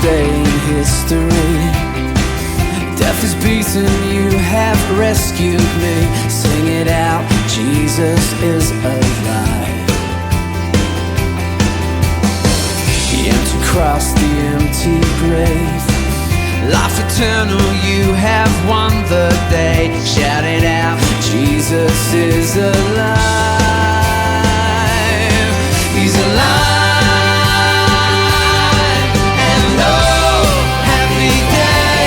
day in history. Death is beaten, you have rescued me. Sing it out, Jesus is alive. The empty cross, the empty grave, life eternal, you have won the day. Shout it out, Jesus is alive. He's alive. And oh, happy day,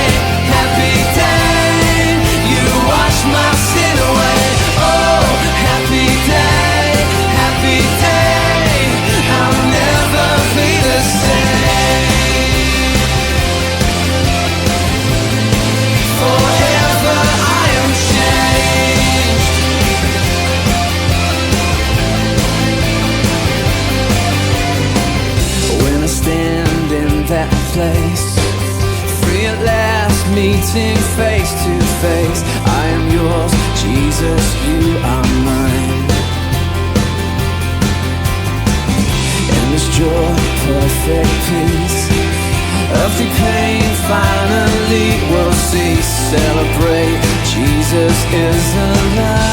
happy day. You wash my sin away. Oh, happy day, happy day. I'll never be the same. Forever I am changed. When I stand in that place, free at last, meeting face to face. I am yours, Jesus, you are mine. Endless joy, perfect peace, earthly pain finally will cease. Celebrate, Jesus is alive.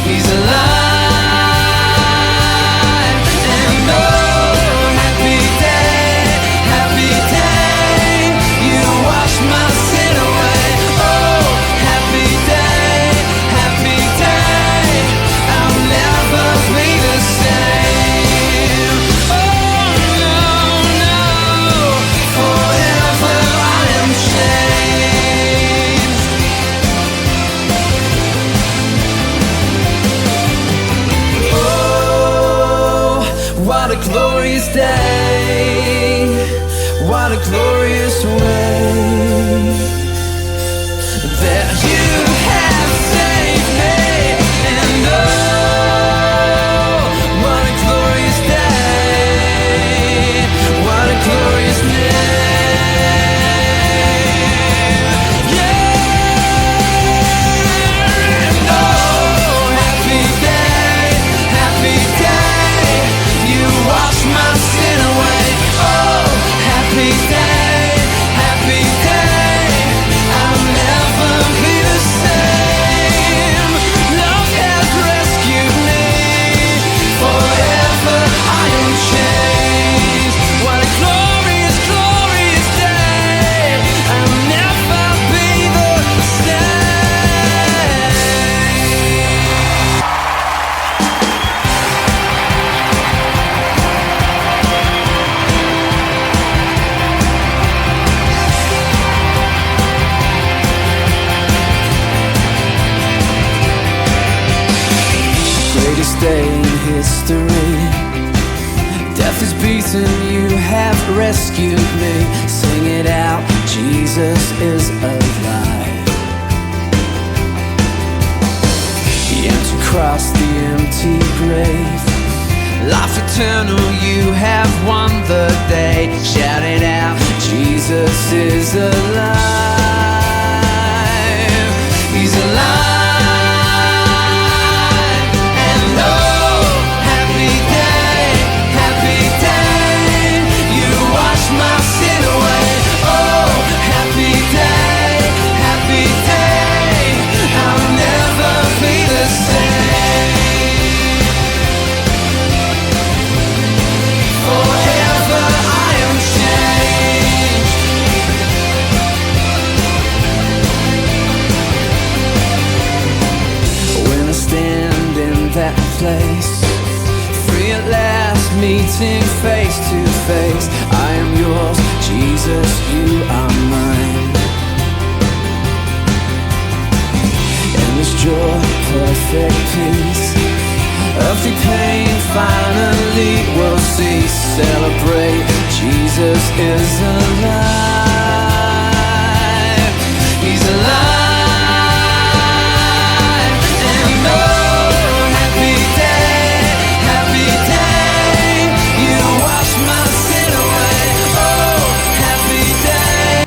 He's alive. And oh, happy day, happy day. You wash my sin away. Oh, happy day, happy day. I'll never be the same. Oh no, no, forever I am changed. Oh, what a glorious day, what a glorious way that you have saved me. And oh, what a glorious day, what a glorious name. Yeah. And oh, happy day, happy day. You wash my sin away. Oh, happy day, happy day. I'll never be the same. Love has rescued me. Forever I am changed. What a glorious, glorious day. I'll never be the same. Greatest day in history. Death is beaten, you have rescued me. Sing it out, Jesus is alive. The empty cross, the empty grave, life eternal, you have won the day. Shout it out, Jesus is alive. He's alive. And oh, happy day, happy day. You wash my sin away. Oh, happy day, happy day. I'll never be the same. Forever I am changed. When I stand in that place, free at last, meeting face to face. I am yours, Jesus, you are mine. Endless joy, perfect peace, earthly pain finally will cease. Celebrate, Jesus is alive. He's alive. And oh, happy day, happy day. You wash my sin away. Oh, happy day.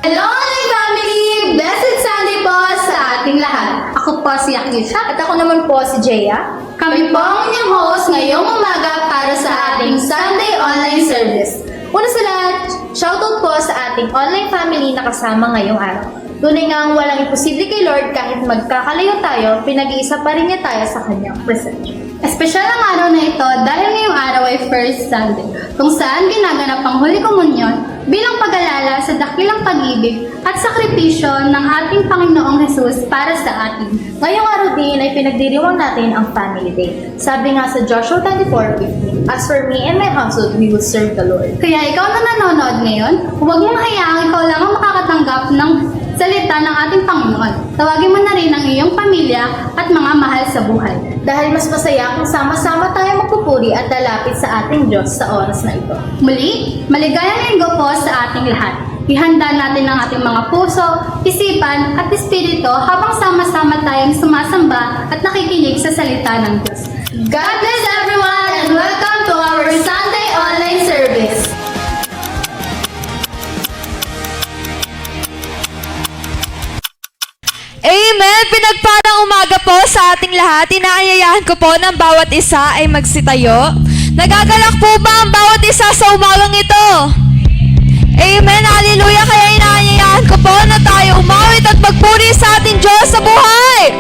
Hello, Online Family! Blessed Sunday po sa ating lahat. Ako po si Akisha at ako naman po si Jeya. Kami po ang inyong host ngayong umaga para ating Sunday online service. Una sa lahat, shoutout po sa ating online family na kasama ngayong araw. Tunay ngang walang imposible kay Lord kahit magkakalayo tayo, pinag-iisa pa rin niya tayo sa kanyang presensya. Espesyal ang araw na ito dahil ngayong araw ay First Sunday, kung saan ginaganap ang Holy Communion bilang pag-alala sa dakilang pag-ibig at sakripisyo ng ating Panginoong Hesus para sa atin. Ngayong araw din ay pinagdiriwang natin ang Family Day. Sabi nga sa Joshua 24:15, "As for me and my household, we will serve the Lord." Kaya ikaw na nanonood ngayon, huwag mong hayaang ikaw lang ang makakatanggap ng salita ng ating Panginoon. Tawagin mo na rin ang iyong pamilya at mga mahal sa buhay. Dahil mas masaya kung sama-sama tayo magpupuri at lalapit sa ating Diyos sa oras na ito. Muli, maligayang linggo po sa ating lahat. Ihanda natin ang ating mga puso, isipan at espiritu habang sama-sama tayong sumasamba at nakikinig sa salita ng Diyos. God bless everyone and welcome to our Sunday online service. Amen! Pinagparang umaga po sa ating lahat. Inaanyayahan ko po ng bawat isa ay magsitayo. Nagagalak po ba ang bawat isa sa umagang ito? Amen! Hallelujah! Kaya inaanyayahan ko po na tayo umawit at magpuri sa ating Diyos sa buhay!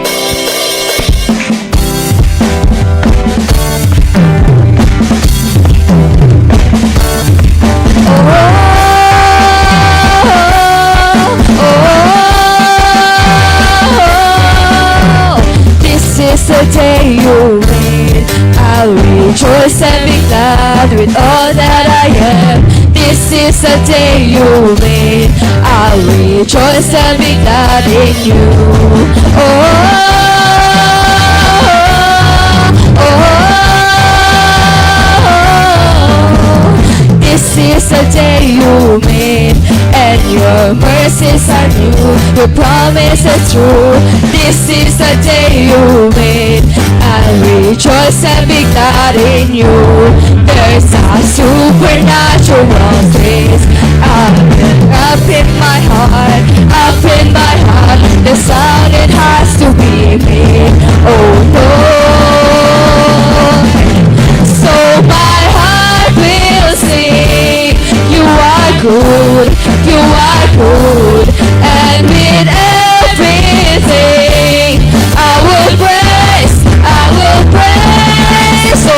This is the day you made. I'll rejoice and be glad with all that I am. This is the day you made. I'll rejoice and be glad in you. Oh, oh, oh. This is the day you made, and your mercies are new. Your promise is true. This is the day you made. I'll rejoice and be glad in you. There's a supernatural grace up in my heart, up in my heart. The sound it has to be made. Oh Lord, so my heart will sing. You are good, you are good, and with everything I will praise, I will praise. Oh, oh,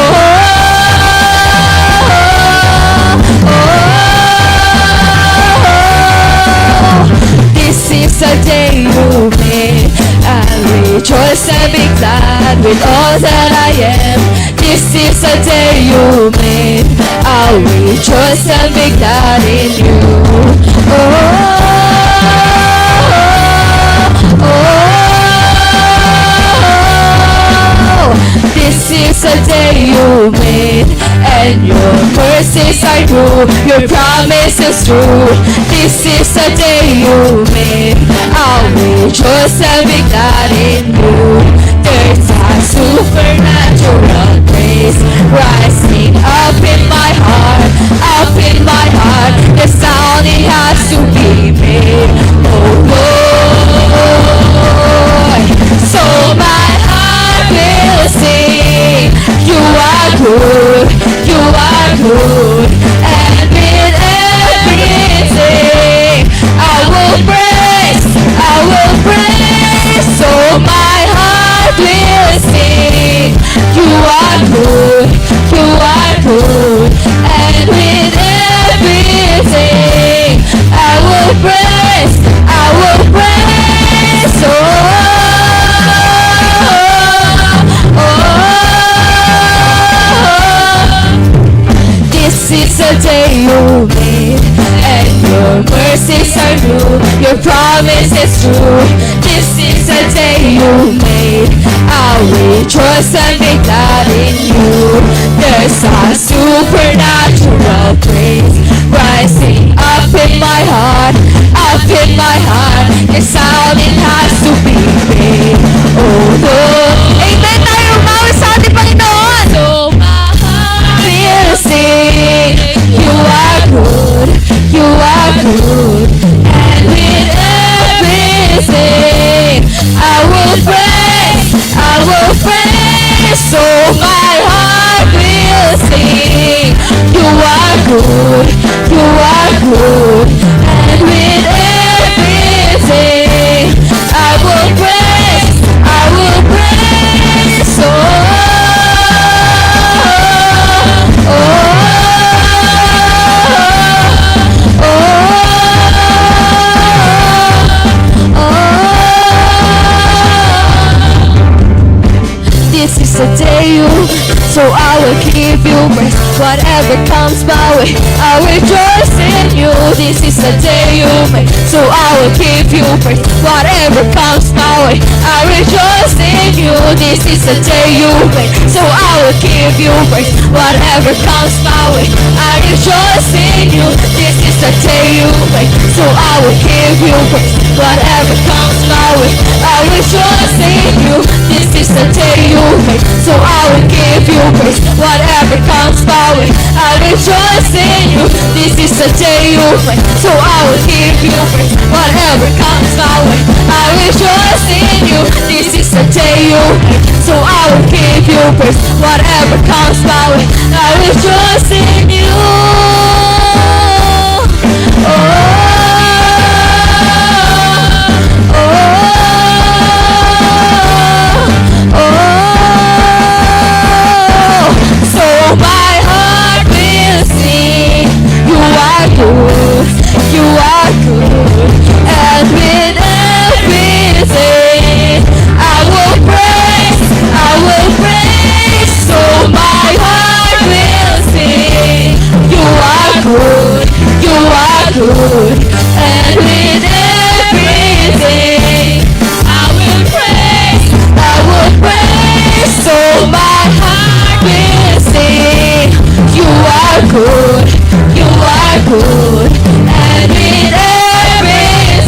oh. This is the day you made. I'll rejoice and be glad with all that I am. This is the day you made. I'll rejoice and be glad in you. Oh, oh, oh. This is the day you made, and your mercies are new. Your promise is true. This is the day you made. I'll rejoice and be glad in you. There's a supernatural grace rising up in my heart, up in my heart. The sound it has to be made. Oh Lord, so my heart will sing. You are good, you are good, and with everything I will praise, I will praise. So my heart will sing. You are good, you are good, and with everything I will praise, I will praise. Oh, oh, oh. This is the day you made, and your mercies are new. Your promise is true. This is the day you made. I'll rejoice and be glad in you. There's a supernatural grace rising up in my heart, up in my heart. The sound it has to be made. Oh Lord, amen tayo umawi sa ating Panginoon. So my heart will sing. You are good, you are good, and with everything I will praise, I will praise. So my heart will sing. will give you praise. Whatever comes my way, I rejoice in you. This is the day you made, so I will give you praise. Whatever comes my way, I rejoice in you. This is the day you made, so I will give you praise. Whatever comes my way, I rejoice in you. This is the day you made, so I will give you praise. Whatever comes my way, I rejoice in you. This is the day you made, so I will give you praise. Whatever comes my way, I rejoice in you. This is the day you made, so I will give you praise. Whatever comes my way, I rejoice in you. This is the day you made, so I will give you praise. Whatever comes my way, I rejoice in you. So my heart will sing, you are good, you are good, and with everything I will praise, I will praise. So my heart will sing, you are good, you are good, and with everything I will praise, I will praise. So my heart will sing, you are good, you are good, and with everything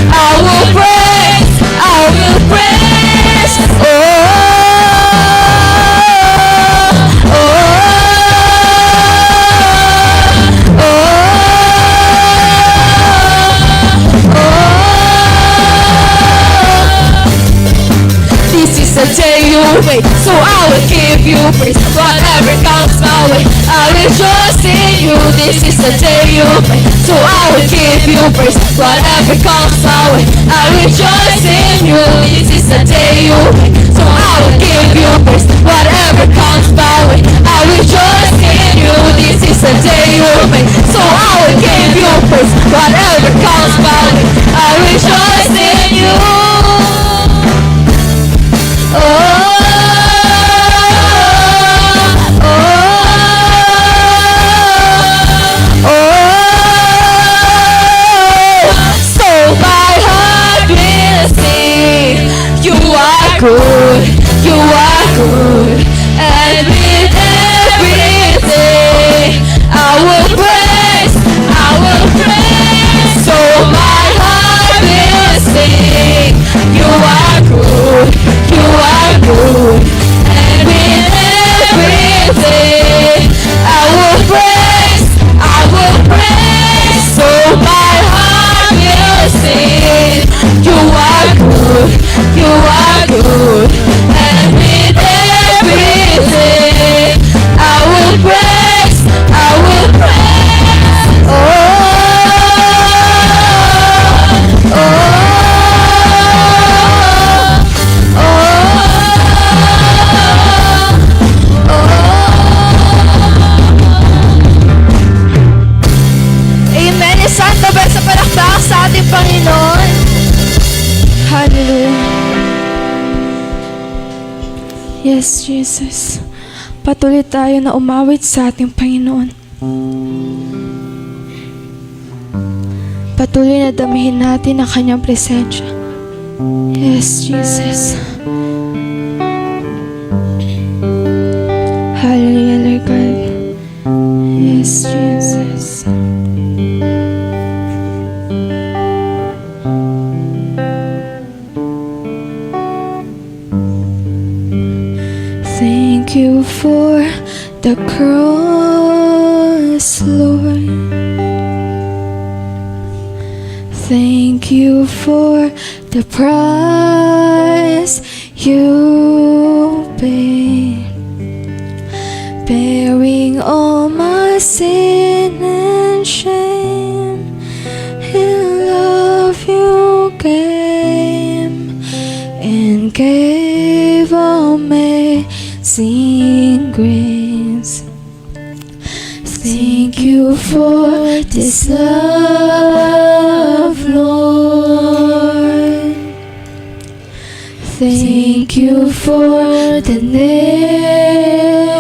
I will praise, I will praise. This is the day you made, so I will give you praise. Whatever comes my way, I rejoice in you. This is the day you made, so I will give you praise. Whatever comes my way, I rejoice in you. This is the day you made, so I will give you praise. Whatever comes my way, I rejoice in you. This is the day you made, so I will give you praise. Whatever comes my way, I rejoice in you. So my heart will sing, you are good, you are good, and with everything I will praise, I will praise. So my heart will sing, you are good, you are good, and with everything I will praise, I will praise. So my heart will sing, you are good, you are good, and with everything I will praise, I will praise. Amen. Isang tabay sa palakpak sa ating Panginoon. Hallelujah. Yes, Jesus. Patuloy tayo na umawit sa ating Panginoon. Patuloy na damihin natin ang kanyang presensya. Yes, Jesus. Hallelujah, Lord God. Yes, Jesus. Thank you for the cross, Lord. Thank you for the price you paid, bearing all my sin and shame. In love you came and gave amazing grace. Thank you for this love, Lord. Thank you for the nail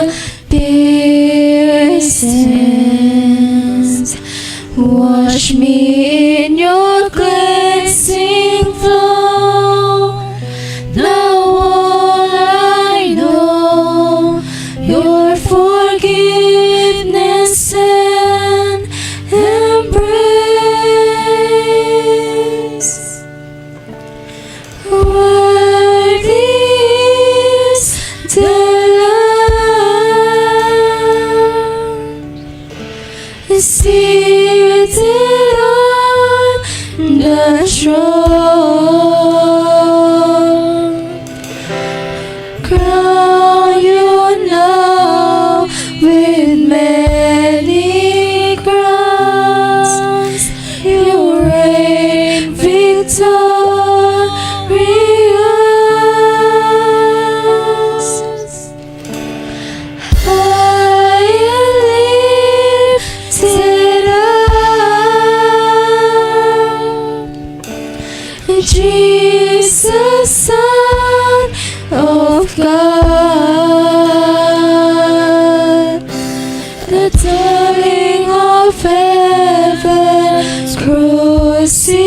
strong. Crown you now with many crowns. You reign victorious. High and lifted up, Jesus, Son of God, the darling of heaven, crucified.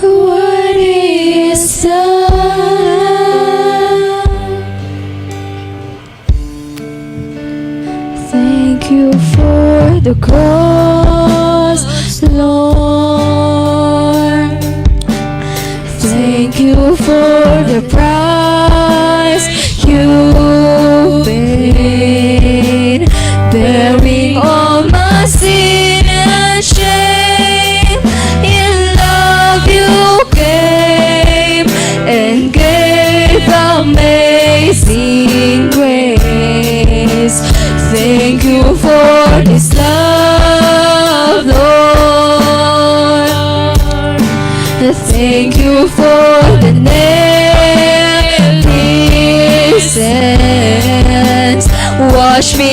What is done? Thank you for the cross, Lord. Thank you for the price you paid, bearing all my sin and shame. In love you came and gave amazing grace. Thank you for this love, Lord. Thank you for the innocence. Wash me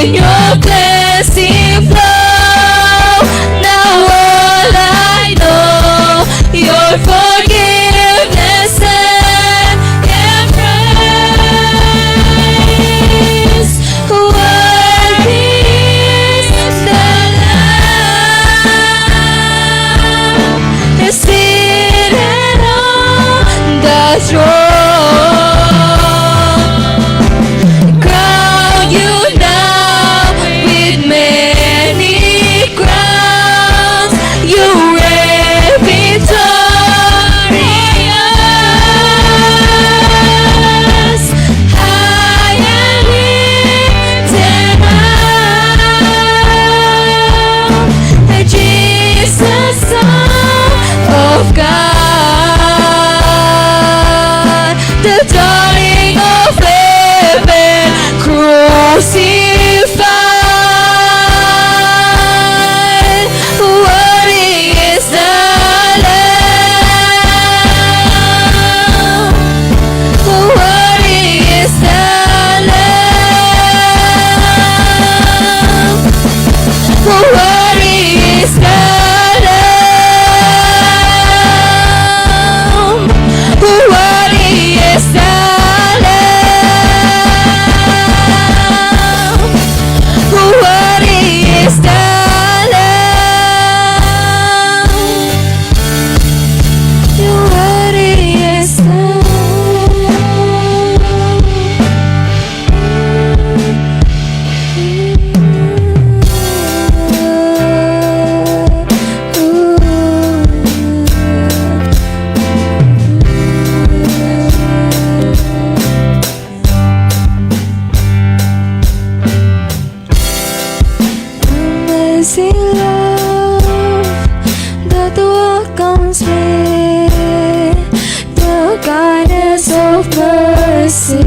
in your cleansing flow. Now all I know, your forgiveness and embrace. Worthy is the Lamb, seated on the throne. Crown you now with many crowns. You reign victorious. High and lifted up, Jesus, Son of God, the darling of heaven, crucified. Worthy is the Lamb. Worthy is the Lamb. Worthy is the Lamb. Worthy is the Lamb. Worthy is the Lamb. Worthy is the amazing love that welcomes me, the kindness of mercy.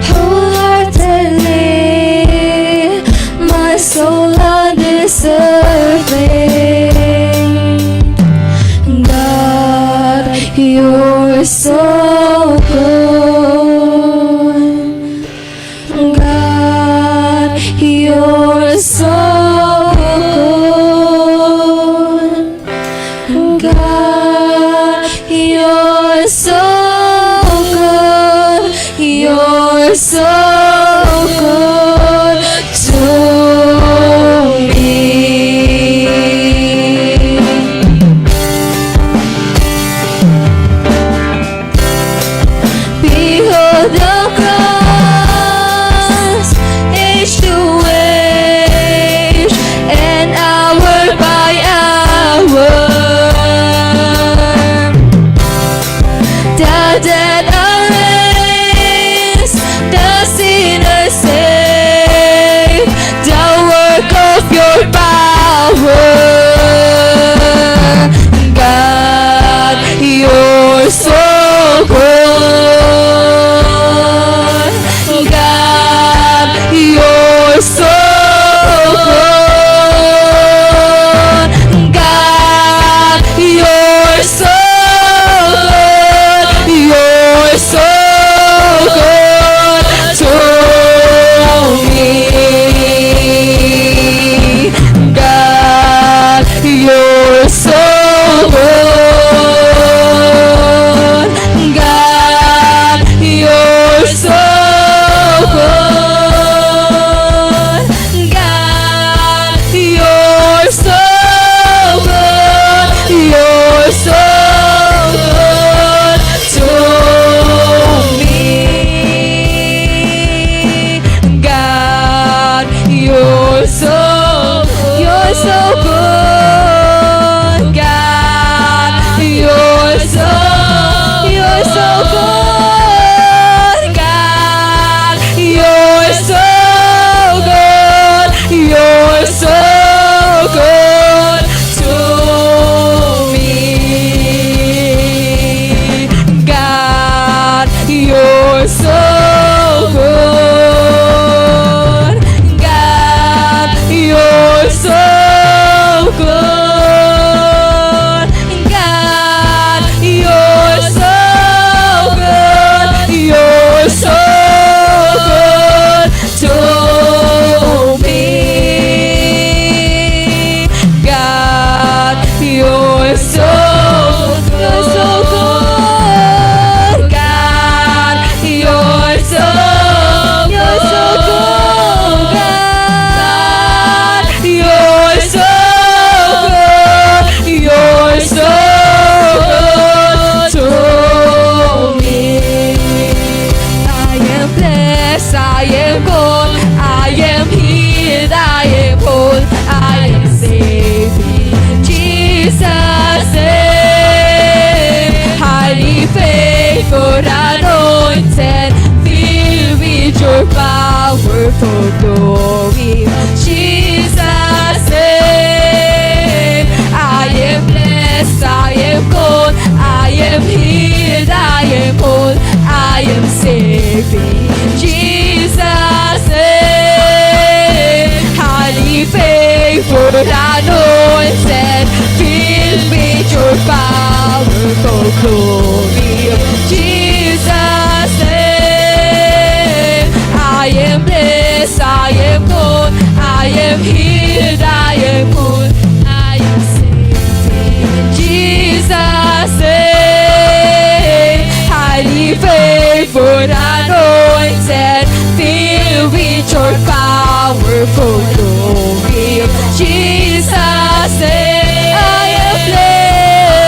Wholeheartedly, my soul undeserving. God, you're so good. God, you're so good. God, you're so good. You're so good to me. You're so good, God. You're so good, God. You're so good. You're so good to me, God. You're so good, God. You're so good, God. You're so good. You're so good to me, God. You're so good, God. You're so good, God. You're so good. You're so good to me. I am blessed, I am good, I am healed, I am whole, I am saved in Jesus' name. Highly favored, anointed, filled with your powerful glory. Jesus' name. I am blessed, I am good, I am healed, I am whole, I am saved in Jesus' name. Highly favored, anointed, filled with your powerful glory. Jesus' name. I am blessed, I am good, I am healed, I am whole, I am saved in Jesus' name. Highly favored, anointed, filled with your powerful glory. Jesus' name. I am blessed,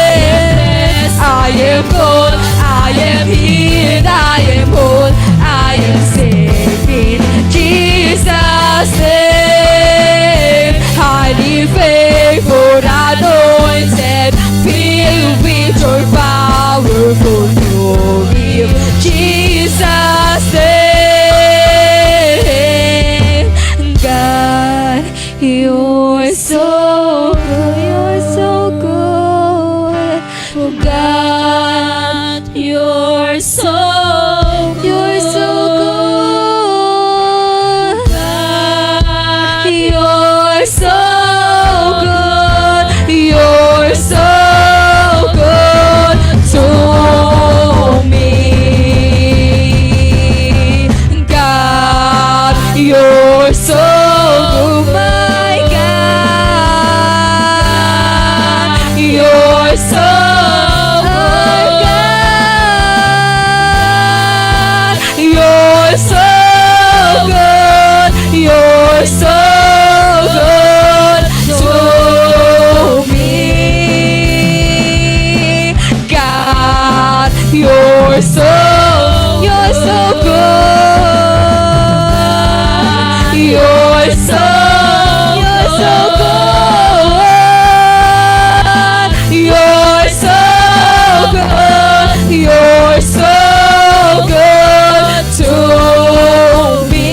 I am good, I am healed, I am whole, I am saved in Jesus' name. Highly favored, anointed, filled with your powerful glory. Jesus' name. God, you're so good, oh God, you're so good, God, you're so good, you're so good to me, God, you're so good, my God, you're so good, God, you're so good, you're so good to me, God, you're so good, you're so good, you're so good, you're so good to me.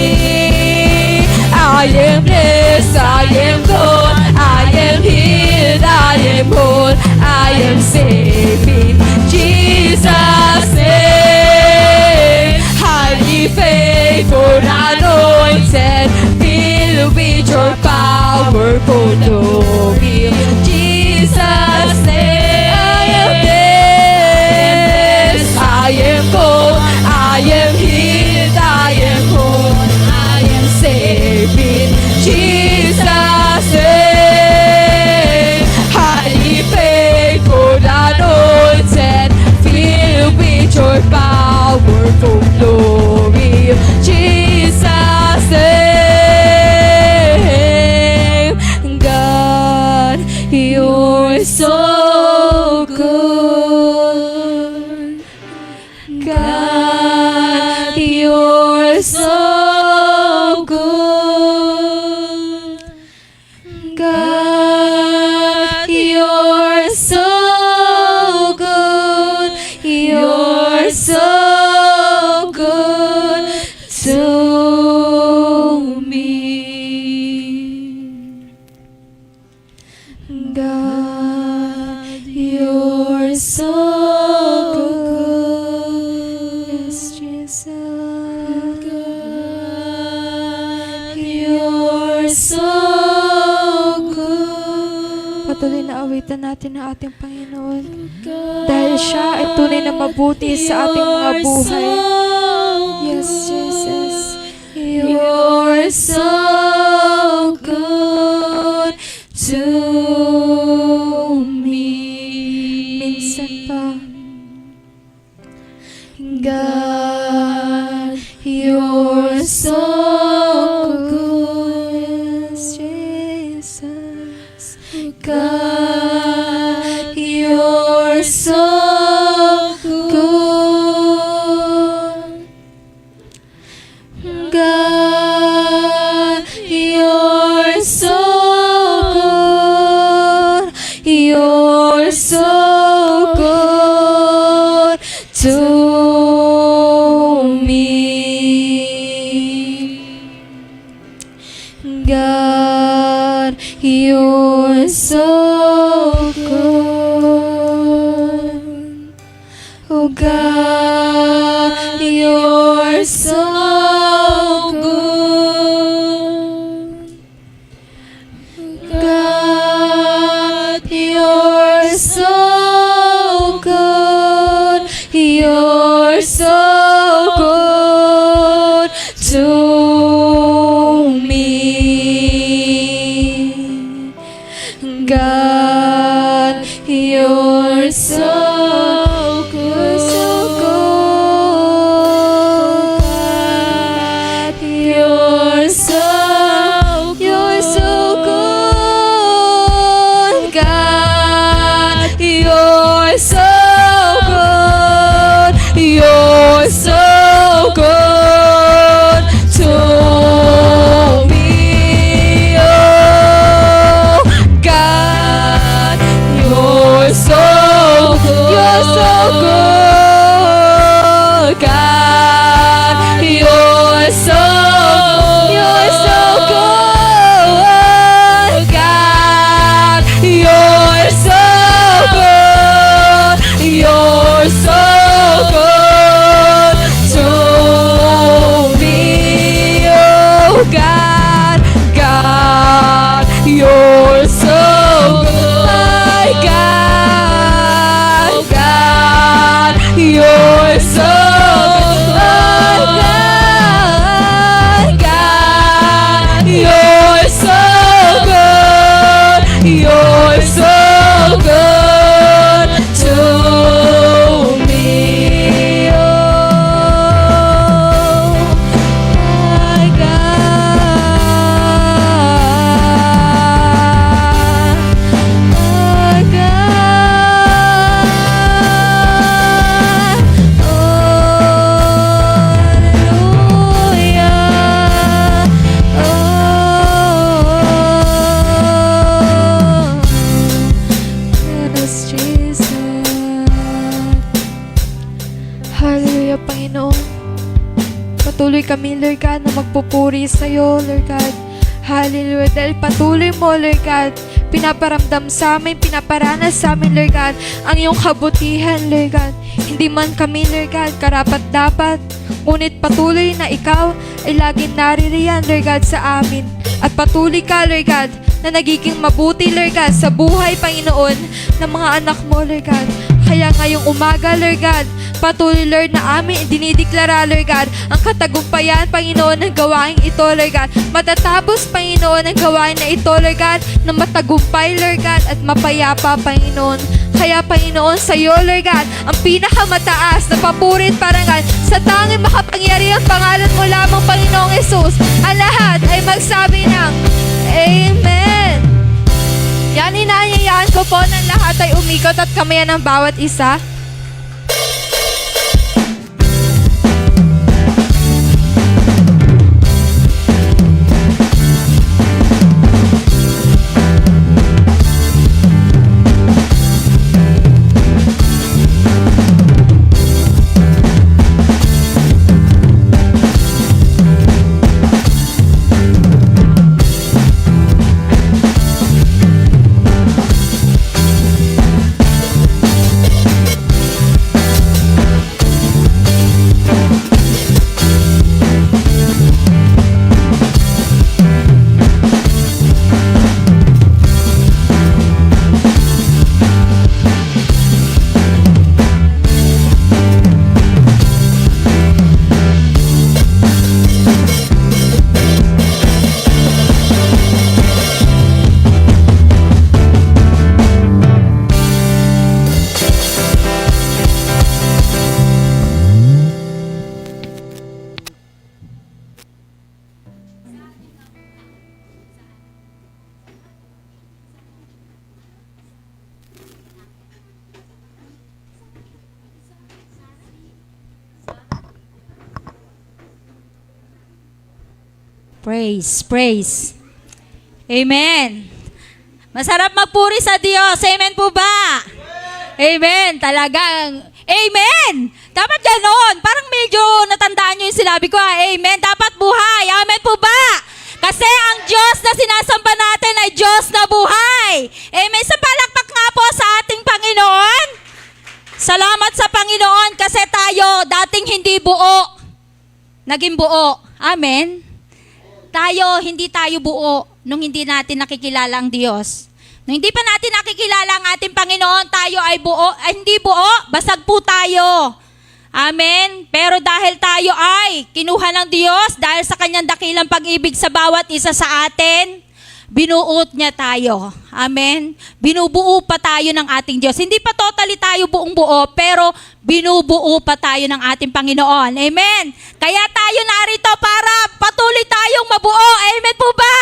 I am blessed, I am good, I am healed, I am whole, I am saved in Jesus' name. Highly favored, anointed, filled with your powerful glory. Jesus' name. I am blessed, I am good, I am healed, I am whole, I am saved in Jesus' name. Highly favored, anointed, filled with your powerful glory. Jesus' name. God. patuloy na awitan natin ang ating Panginoon. Dahil siya ay tunay na mabuti sa ating mga buhay. Yes, Jesus. You're so good to me. Minsan pa. God, you're so good, Jesus. God, you're so good. God, you're so good. You're so good to me. God, you're so good. Oh God, you're so good. God, you're so good. You're so good to me. God, you're so good, so good. You're so good. God, you're so good. You're so good to me. Oh, God, you're so good. You're so good. God, you're so good. God, you're so good. You're so good to me. Oh God, God, you're so good. My God, God, you're so good. God, God, you're so good. You're so good to me. Oh, my God, my God. Oh, hallelujah. Yes, Jesus. Hallelujah, Panginoon. Patuloy kami, Lord God, na magpupuri sa iyo, Lord God. Hallelujah. Dahil patuloy mo, Lord God, pinaparamdam sa amin, pinaparanas sa amin, Lord God, ang iyong kabutihan, Lord God. Hindi man kami, Lord God, karapat-dapat, ngunit patuloy na ikaw ay laging naririyan, Lord God, sa amin. At patuloy ka, Lord God, na nagiging mabuti, Lord God, sa buhay, Panginoon, ng mga anak mo, Lord God. Kaya ngayong umaga, Lord God, patuloy, Lord, na amin dinideklara, Lord God, ang katagumpayan, Panginoon, ng gawain ito, Lord God. Matatapos, Panginoon, ang gawain na ito, Lord God, na matagumpay, Lord God, at mapayapa, Panginoon. Kaya, Panginoon, sa iyo, Lord God, ang pinakamataas na papurit parangal sa tanging makapangyarihang pangalan mo lamang, Panginoong Jesus. Ang lahat ay magsabi ng Amen. Yan, hinahayaan ko po ng lahat ay umikot at kamayan ng bawat isa. Praise, praise. Amen. Masarap magpuri sa Diyos. Amen po ba? Amen. Talagang, amen. Dapat ganon. Parang medyo natandaan nyo yung sinabi ko. Amen. Dapat buhay. Amen po ba? Kasi ang Diyos na sinasamba natin ay Diyos na buhay. Amen. Sa palakpak nga po sa ating Panginoon. Salamat sa Panginoon kasi tayo dating hindi buo. Naging buo. Amen. Hindi tayo buo nung hindi natin nakikilala ang Diyos. Nung hindi pa natin nakikilala ang ating Panginoon, tayo ay hindi buo, basag po tayo. Amen. Pero dahil tayo ay kinuha ng Diyos, dahil sa kanyang dakilang pag-ibig sa bawat isa sa atin, binuot niya tayo. Amen. Binubuo pa tayo ng ating Diyos. Hindi pa totally tayo buong buo, pero binubuo pa tayo ng ating Panginoon. Amen. Kaya tayo narito para patuloy tayong mabuo. Amen po ba?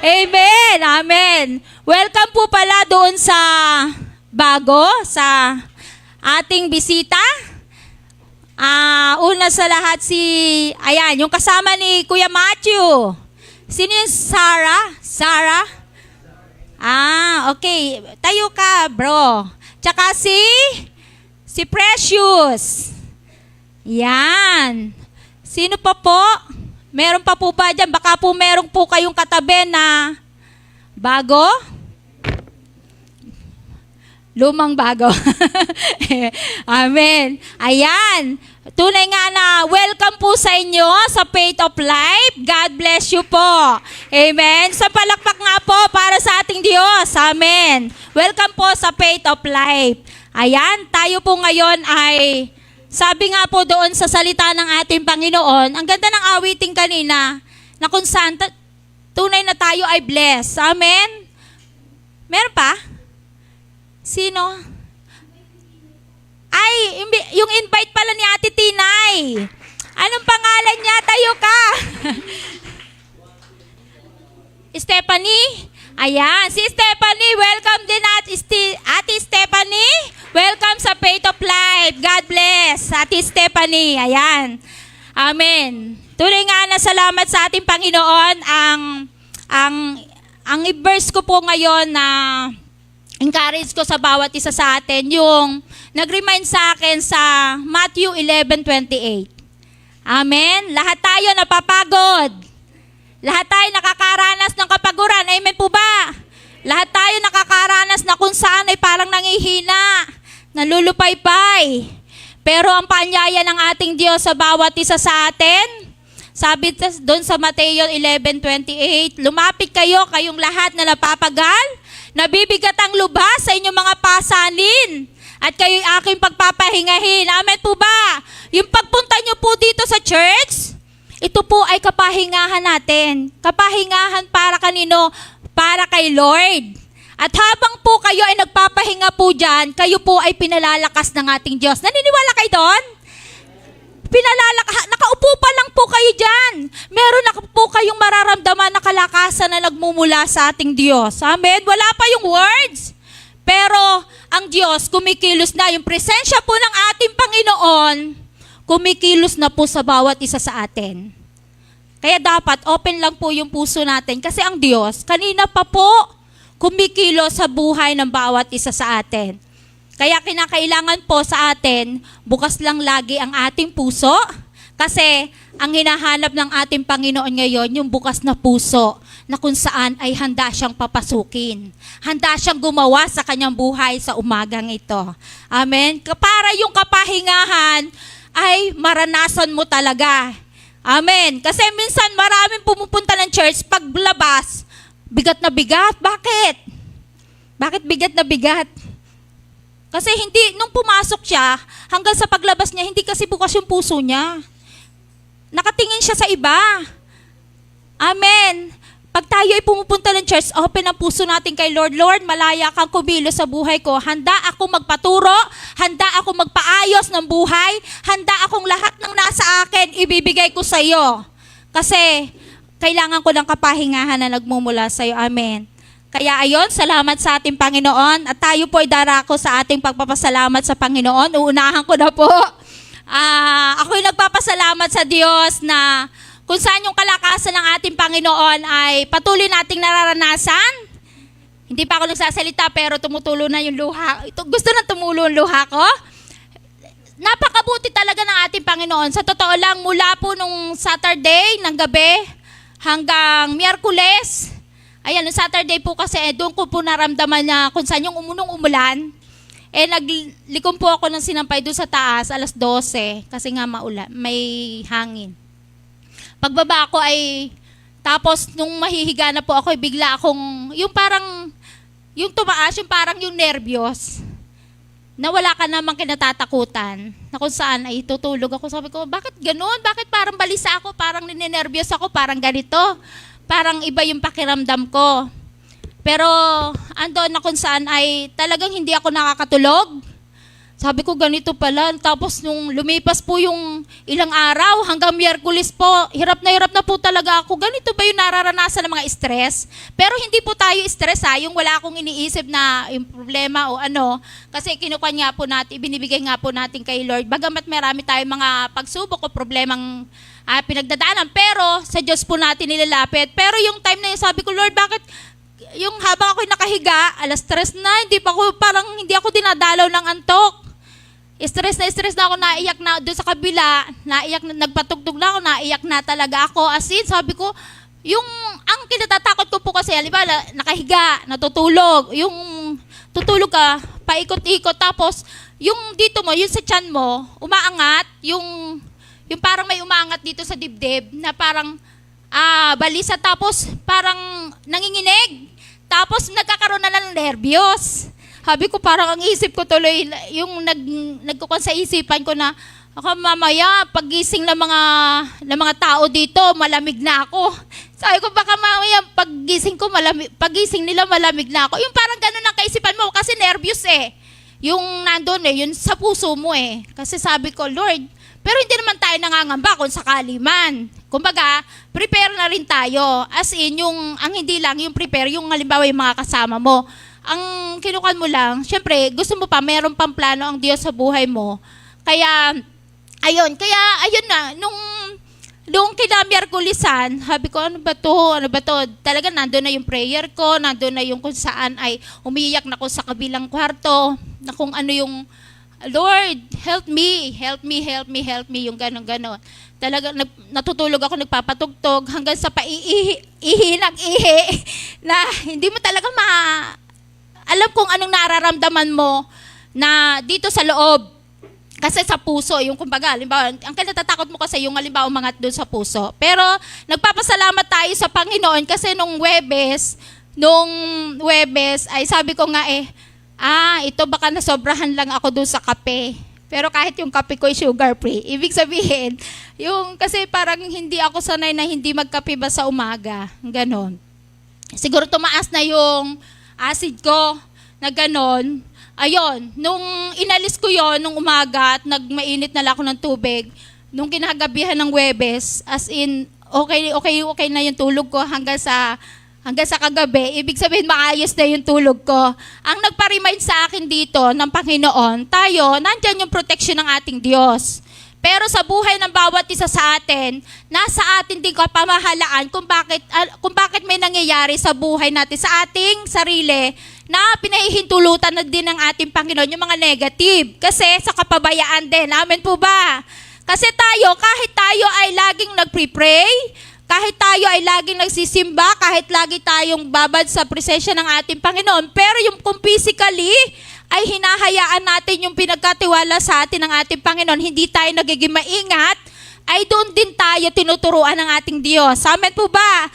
Amen. Amen. Welcome po pala doon sa bago, sa ating bisita. Una sa lahat yung kasama ni Kuya Matthew. Sino yung Sarah? Sarah? Okay. Tayo ka, bro. Tsaka si Precious. Yan. Sino pa po? Meron pa po ba dyan? Baka po meron po kayong katabi na bago? Lumang bago. Amen. Ayan. Tunay nga na welcome po sa inyo sa Faith of Life. God bless you po. Amen. Sa palakpak nga po para sa ating Diyos. Amen. Welcome po sa Faith of Life. Ayan. Tayo po ngayon ay sabi nga po doon sa salita ng ating Panginoon, ang ganda ng awiting kanina, na kung saan tunay na tayo ay blessed. Amen? Meron pa? Sino? Ay, yung invite pala ni Ate Tinay. Anong pangalan niya? Tayo ka. Stephanie? Ayan, si Stephanie, welcome din Ate Stephanie. Welcome sa Faith of Life. God bless, Ate Stephanie. Ayan. Amen. Tuloy nga na salamat sa ating Panginoon. Ang i-verse ko po ngayon na encourage ko sa bawat isa sa atin, yung nag-remind sa akin sa Matthew 11:28. Amen. Lahat tayo napapagod. Lahat tayo nakakaranas ng kapaguran. Amen po ba? Lahat tayo nakakaranas na kung saan ay parang nangihina, nalulupaypay. Pero ang paanyaya ng ating Diyos sa bawat isa sa atin, sabi doon sa Mateo 11:28, lumapit kayong lahat na napapagal, nabibigat ang lubha sa inyong mga pasanin, at kayo'y aking pagpapahingahin. Amen po ba? Yung pagpunta nyo po dito sa church, ito po ay kapahingahan natin. Kapahingahan para kanino? Para kay Lord. At habang po kayo ay nagpapahinga po dyan, kayo po ay pinalalakas ng ating Diyos. Naniniwala kayo doon? Nakaupo pa lang po kayo dyan. Meron na po kayong mararamdaman na kalakasan na nagmumula sa ating Diyos. Amen? Wala pa yung words. Pero ang Diyos kumikilos na. Yung presensya po ng ating Panginoon, kumikilos na po sa bawat isa sa atin. Kaya dapat open lang po yung puso natin kasi ang Diyos, kanina pa po, kumikilos sa buhay ng bawat isa sa atin. Kaya kinakailangan po sa atin, bukas lang lagi ang ating puso kasi ang hinahanap ng ating Panginoon ngayon, yung bukas na puso na kung saan ay handa siyang papasukin. Handa siyang gumawa sa kanyang buhay sa umagang ito. Amen? Para yung kapahingahan ay maranasan mo talaga. Amen. Kasi minsan maraming pumupunta ng church, paglabas, bigat na bigat. Bakit? Bakit bigat na bigat? Kasi nung pumasok siya, hanggang sa paglabas niya, hindi kasi bukas yung puso niya. Nakatingin siya sa iba. Amen. Pag tayo ay pumupunta ng church, open ang puso natin kay Lord. Lord, malaya kang kumilos sa buhay ko. Handa akong magpaturo, handa akong magpaayos ng buhay, handa akong lahat ng nasa akin, ibibigay ko sa iyo. Kasi kailangan ko ng kapahingahan na nagmumula sa iyo. Amen. Kaya ayon, salamat sa ating Panginoon at tayo po ay darako sa ating pagpapasalamat sa Panginoon. Uunahan ko na po. Ako'y nagpapasalamat sa Diyos na kung saan yung kalakasan ng ating Panginoon ay patuloy nating nararanasan. Hindi pa ako nagsasalita pero tumutulo na yung luha. Gusto na tumulo ang luha ko. Napakabuti talaga ng ating Panginoon. Sa totoo lang, mula po nung Saturday ng gabi hanggang Miyerkules, ayan, nung Saturday po kasi doon ko po naramdaman na kung saan yung umulan. Naglikom po ako ng sinampay doon sa taas, alas 12, kasi nga maulan, may hangin. Pagbaba ko ay, tapos nung mahihiga na po ako, bigla akong, yung parang, yung tumaas, yung parang yung nervyos, na wala ka namang kinatatakutan, na kung saan ay tutulog ako. Sabi ko, bakit ganun? Bakit parang balisa ako? Parang ninenervyos ako? Parang ganito? Parang iba yung pakiramdam ko. Pero andon na kung saan ay talagang hindi ako nakakatulog. Sabi ko, ganito pala. Tapos nung lumipas po yung ilang araw, hanggang Miyerkules po, hirap na po talaga ako. Ganito ba yung nararanasan ng mga stress? Pero hindi po tayo stress yung wala akong iniisip na yung problema o ano. Kasi kinukuha nga po natin, ibinibigay nga po natin kay Lord. Bagamat marami tayong mga pagsubok o problemang pinagdadaanan. Pero sa Diyos po natin nilalapit. Pero yung time na yun, sabi ko, Lord, bakit yung habang ako'y nakahiga, alas 3 na, hindi ako dinadalaw ng antok. Stress na ako, naiyak na doon sa kabila, nagpatugtog na ako, naiyak na talaga ako. As in, sabi ko, ang kinatatakot ko po kasi, halimbawa, nakahiga, natutulog, yung tutulog ka, paikot-ikot, tapos, yung dito mo, yung sa tiyan mo, umaangat, yung parang may umaangat dito sa dibdib, na parang, balisa, tapos, parang nanginginig. Tapos nagkakaroon na ng nervyos. Sabi ko parang ang isip ko tuloy, yung nagkukuhan sa isipan ko na, mamaya paggising ng mga tao dito, malamig na ako. Sabi ko baka mamaya paggising nila malamig na ako. Yung parang ganun ang kaisipan mo kasi nervyos Yung nandun yun sa puso mo Kasi sabi ko, Lord, pero hindi naman tayo nangangamba kung sakali man. Kumbaga, prepare na rin tayo. As in, ang hindi lang, yung prepare, yung halimbawa yung mga kasama mo. Ang kinukuhan mo lang, syempre, gusto mo pa, mayroon pang plano ang Diyos sa buhay mo. Kaya, ayun na, nung kinamiyerkulisan, sabi ko, ano ba to? Talaga nandun na yung prayer ko, nandun na yung kung saan ay umiiyak na ko sa kabilang kwarto, na kung ano yung, Lord, help me, yung ganon. Talaga, natutulog ako, nagpapatugtog, hanggang sa paiihi na hindi mo talaga alam kung anong nararamdaman mo na dito sa loob. Kasi sa puso, yung kumbaga, halimbawa, ang kinatatakot mo kasi yung halimbawa umangat doon sa puso. Pero nagpapasalamat tayo sa Panginoon kasi nung Huwebes ay sabi ko nga ito baka nasobrahan lang ako doon sa kape. Pero kahit yung kape ko ay sugar free. Ibig sabihin, kasi parang hindi ako sanay na hindi magkape ba sa umaga. Ganon. Siguro tumaas na yung acid ko na ganon. Ayun, nung inalis ko yon nung umaga at nagmainit na lang ako ng tubig, nung kinagabihan ng Huwebes, as in, okay na yung tulog ko hanggang sa kagabi. Ibig sabihin, maayos na yung tulog ko. Ang nagpa-remind sa akin dito ng Panginoon, nandyan yung protection ng ating Diyos. Pero sa buhay ng bawat isa sa atin, nasa atin din pamahalaan kung bakit may nangyayari sa buhay natin, sa ating sarili, na pinahihintulutan na din ng ating Panginoon yung mga negative. Kasi sa kapabayaan din. Amen po ba? Kasi kahit tayo ay laging nagpre-pray, kahit tayo ay laging nagsisimba, kahit lagi tayong babad sa presensya ng ating Panginoon, pero yung kung physically ay hinahayaan natin yung pinagkatiwala sa atin ng ating Panginoon, hindi tayo nagiging maingat, ay doon din tayo tinuturuan ng ating Diyos. Amen po ba?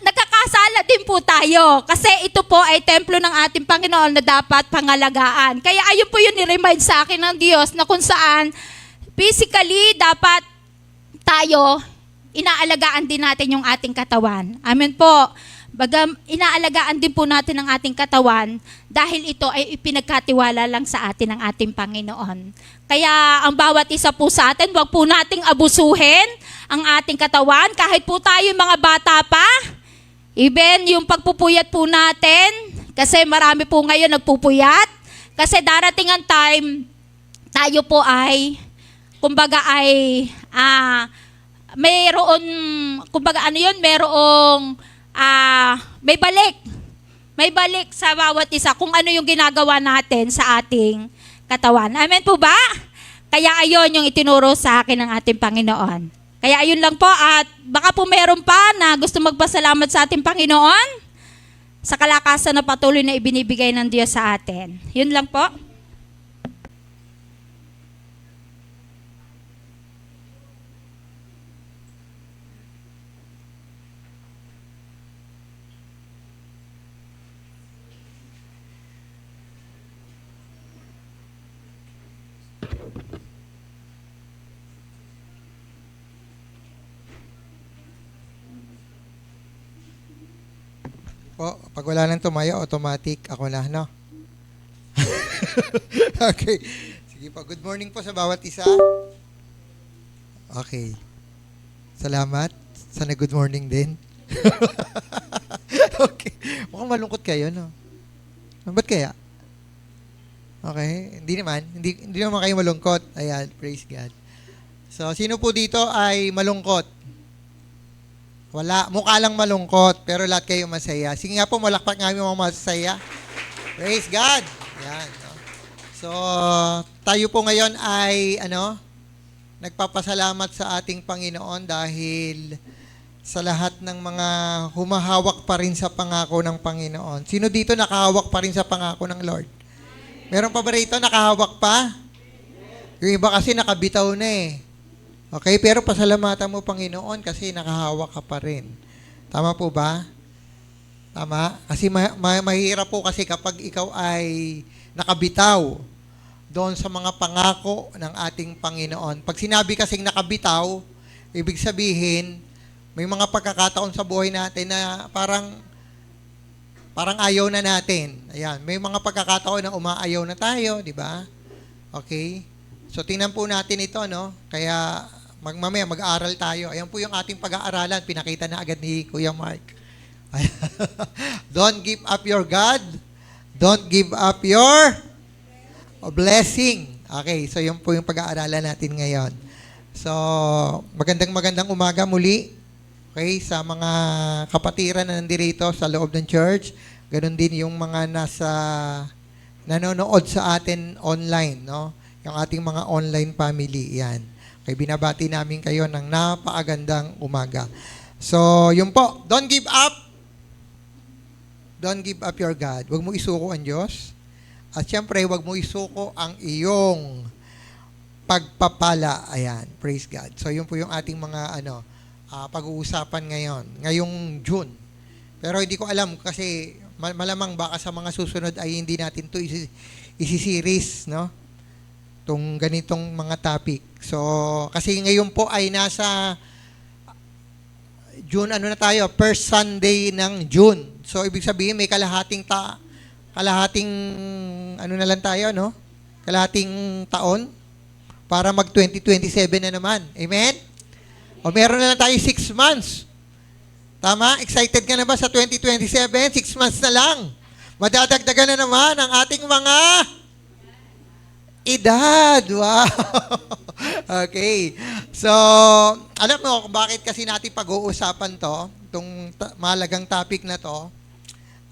Nagkakasala din po tayo kasi ito po ay templo ng ating Panginoon na dapat pangalagaan. Kaya ayun po yung ni-remind sa akin ng Diyos na kung saan physically dapat tayo inaalagaan din natin yung ating katawan. Amen po. Inaalagaan din po natin ang ating katawan dahil ito ay ipinagkatiwala lang sa atin ng ating Panginoon. Kaya ang bawat isa po sa atin, huwag po nating abusuhin ang ating katawan kahit po tayo mga bata pa. Even yung pagpupuyat po natin, kasi marami po ngayon nagpupuyat. Kasi darating ang time, tayo po ay, kumbaga ay, mayroon, kumbaga ano yun, mayroong, may balik. May balik sa bawat isa kung ano yung ginagawa natin sa ating katawan. Amen po ba? Kaya ayon yung itinuro sa akin ng ating Panginoon. Kaya ayun lang po, at baka po meron pa na gusto magpasalamat sa ating Panginoon sa kalakasan na patuloy na ibinibigay ng Diyos sa atin. Yun lang po. Po, pag wala nang tumayo, automatic ako na, no? Okay. Sige po, good morning po sa bawat isa. Okay. Salamat. Sana good morning din. Okay. Mukhang malungkot kayo, no? Ba't kaya? Okay. Hindi naman. Hindi naman kayo malungkot. Ayan, praise God. So, sino po dito ay malungkot? Wala. Mukha lang malungkot, pero lahat kayo masaya. Sige nga po, malakpak nga yung mga masaya. Praise God. Yan. No? So, tayo po ngayon ay, nagpapasalamat sa ating Panginoon dahil sa lahat ng mga humahawak pa rin sa pangako ng Panginoon. Sino dito nakahawak pa rin sa pangako ng Lord? Meron pa ba rito nakahawak pa? Yung iba kasi nakabitaw na eh. Okay, pero pasalamatan mo, Panginoon, kasi nakahawak ka pa rin. Tama po ba? Tama? Kasi mahirap po kasi kapag ikaw ay nakabitaw doon sa mga pangako ng ating Panginoon. Pag sinabi kasing nakabitaw, ibig sabihin, may mga pagkakataon sa buhay natin na parang ayaw na natin. Ayan, may mga pagkakataon na umaayaw na tayo, di ba? Okay? So, tingnan po natin ito, no? Kaya, mamaya mag-aaral tayo. Ayan po yung ating pag-aaralan. Pinakita na agad ni Kuya Mark. Don't give up your God. Don't give up your blessing. Okay, so yun po yung pag-aaralan natin ngayon. So, magandang umaga muli. Okay, sa mga kapatiran na nandirito sa loob ng church. Ganon din yung mga nanonood sa atin online, no? Yung ating mga online family, yan. Kaya binabati namin kayo ng napakagandang umaga. So, yun po. Don't give up. Don't give up your God. Huwag mo isuko ang Diyos. At syempre, huwag mo isuko ang iyong pagpapala. Ayan. Praise God. So, yun po yung ating mga pag-uusapan ngayon. Ngayong June. Pero hindi ko alam kasi malamang baka sa mga susunod ay hindi natin ito isi-series, no? Itong ganitong mga topic. So, kasi ngayon po ay nasa June, na tayo? First Sunday ng June. So, ibig sabihin may kalahating na lang tayo, no? Kalahating taon para mag-2027 na naman. Amen? O meron na lang tayo 6 months. Tama? Excited ka na ba sa 2027? 6 months na lang. Madadagdagan na naman ang ating mga edad. Wow. Okay. So, alam mo kung bakit kasi natin pag-uusapan to, itong mahalagang topic na to,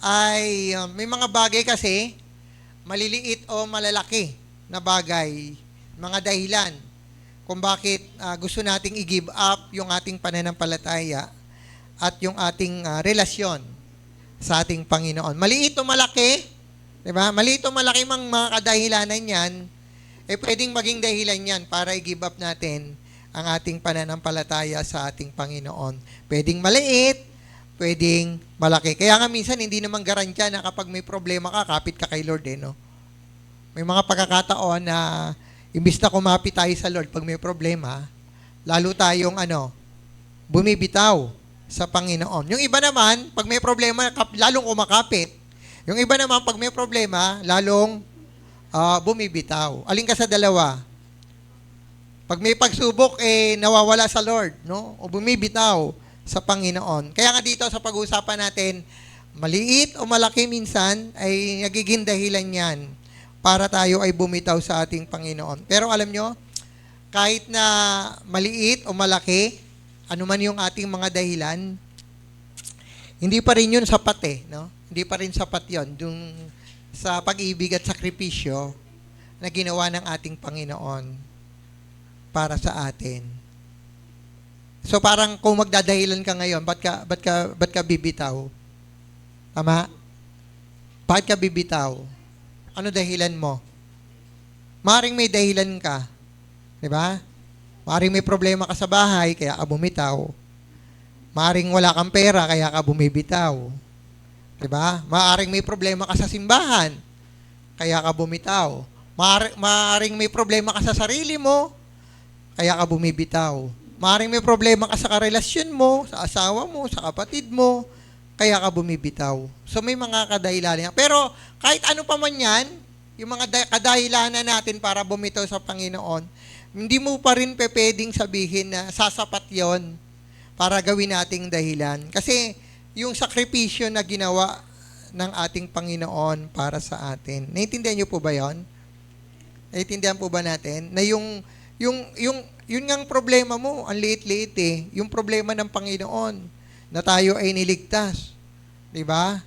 ay may mga bagay kasi, maliliit o malalaki na bagay, mga dahilan kung bakit gusto nating i-give up yung ating pananampalataya at yung ating relasyon sa ating Panginoon. Maliit o malaki, di ba? Maliit o malaki mang mga kadahilanan yan, pwedeng maging dahilan yan para i-give up natin ang ating pananampalataya sa ating Panginoon. Pwedeng maliit, pwedeng malaki. Kaya nga minsan, hindi naman garantya na kapag may problema ka, kapit ka kay Lord, no? May mga pagkakataon na imbis na kumapit tayo sa Lord pag may problema, lalo tayong bumibitaw sa Panginoon. Yung iba naman, pag may problema, lalong kumakapit. Yung iba naman, pag may problema, lalong bumibitaw. Alin ka sa dalawa? Pag may pagsubok, nawawala sa Lord, no? O bumibitaw sa Panginoon. Kaya nga dito sa pag-uusapan natin, maliit o malaki minsan, ay nagiging dahilan yan para tayo ay bumitaw sa ating Panginoon. Pero alam nyo, kahit na maliit o malaki, ano man yung ating mga dahilan, hindi pa rin yun sapat no? Hindi pa rin sapat yun yung sa pag-ibig at sakripisyo na ginawa ng ating Panginoon para sa atin. So parang kung magdadahilan ka ngayon, ba't ka bibitaw? Tama? Bakit ka bibitaw? Ano dahilan mo? Maring may dahilan ka. Di ba? Maring may problema ka sa bahay, kaya ka bumitaw. Maring wala kang pera, kaya ka bumibitaw. Di ba? Maring may problema ka sa simbahan, kaya ka bumitaw. Maring may problema ka sa sarili mo, kaya ka bumibitaw. Maring may problema ka sa karelasyon mo, sa asawa mo, sa kapatid mo, kaya ka bumibitaw. So may mga kadahilanan. Pero kahit ano pa man yan, yung mga kadahilanan natin para bumitaw sa Panginoon, hindi mo pa rin pwedeng sabihin na sasapat yon para gawin nating dahilan. Kasi yung sakripisyo na ginawa ng ating Panginoon para sa atin. Naiintindihan niyo po ba yon? Naiintindihan po ba natin? Na yun ngang problema mo, ang liit-liit yung problema ng Panginoon, na tayo ay niligtas. Di ba?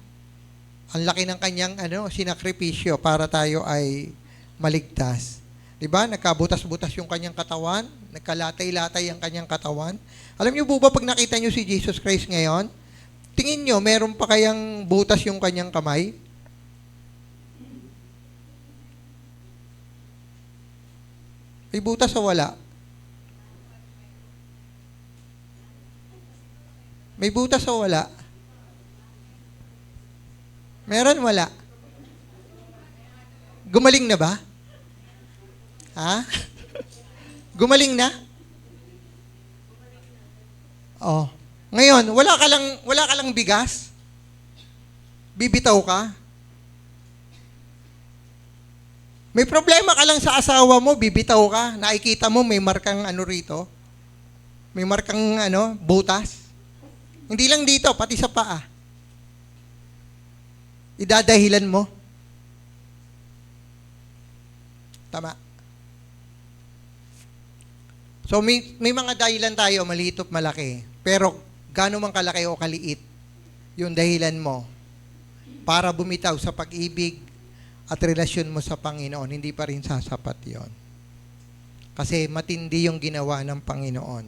Ang laki ng kanyang sinakripisyo para tayo ay maligtas. Di ba? Nagkabutas-butas yung kanyang katawan, nagkalatay-latay ang kanyang katawan. Alam niyo po ba, pag nakita niyo si Jesus Christ ngayon, tingin niyo, meron pa kayang butas yung kanyang kamay? May butas o wala? May butas o wala? Meron, wala? Gumaling na ba? Ha? Gumaling na? Oh. Ngayon, wala ka lang bigas? Bibitaw ka? May problema ka lang sa asawa mo, bibitaw ka? Nakikita mo may markang rito? May markang butas? Hindi lang dito, pati sa paa. Idadahilan mo. Tama. So may mga dahilan tayo, maliit o malaki. Pero gaano man kalaki o kaliit yung dahilan mo para bumitaw sa pag-ibig at relasyon mo sa Panginoon, hindi pa rin sasapat yon. Kasi matindi yung ginawa ng Panginoon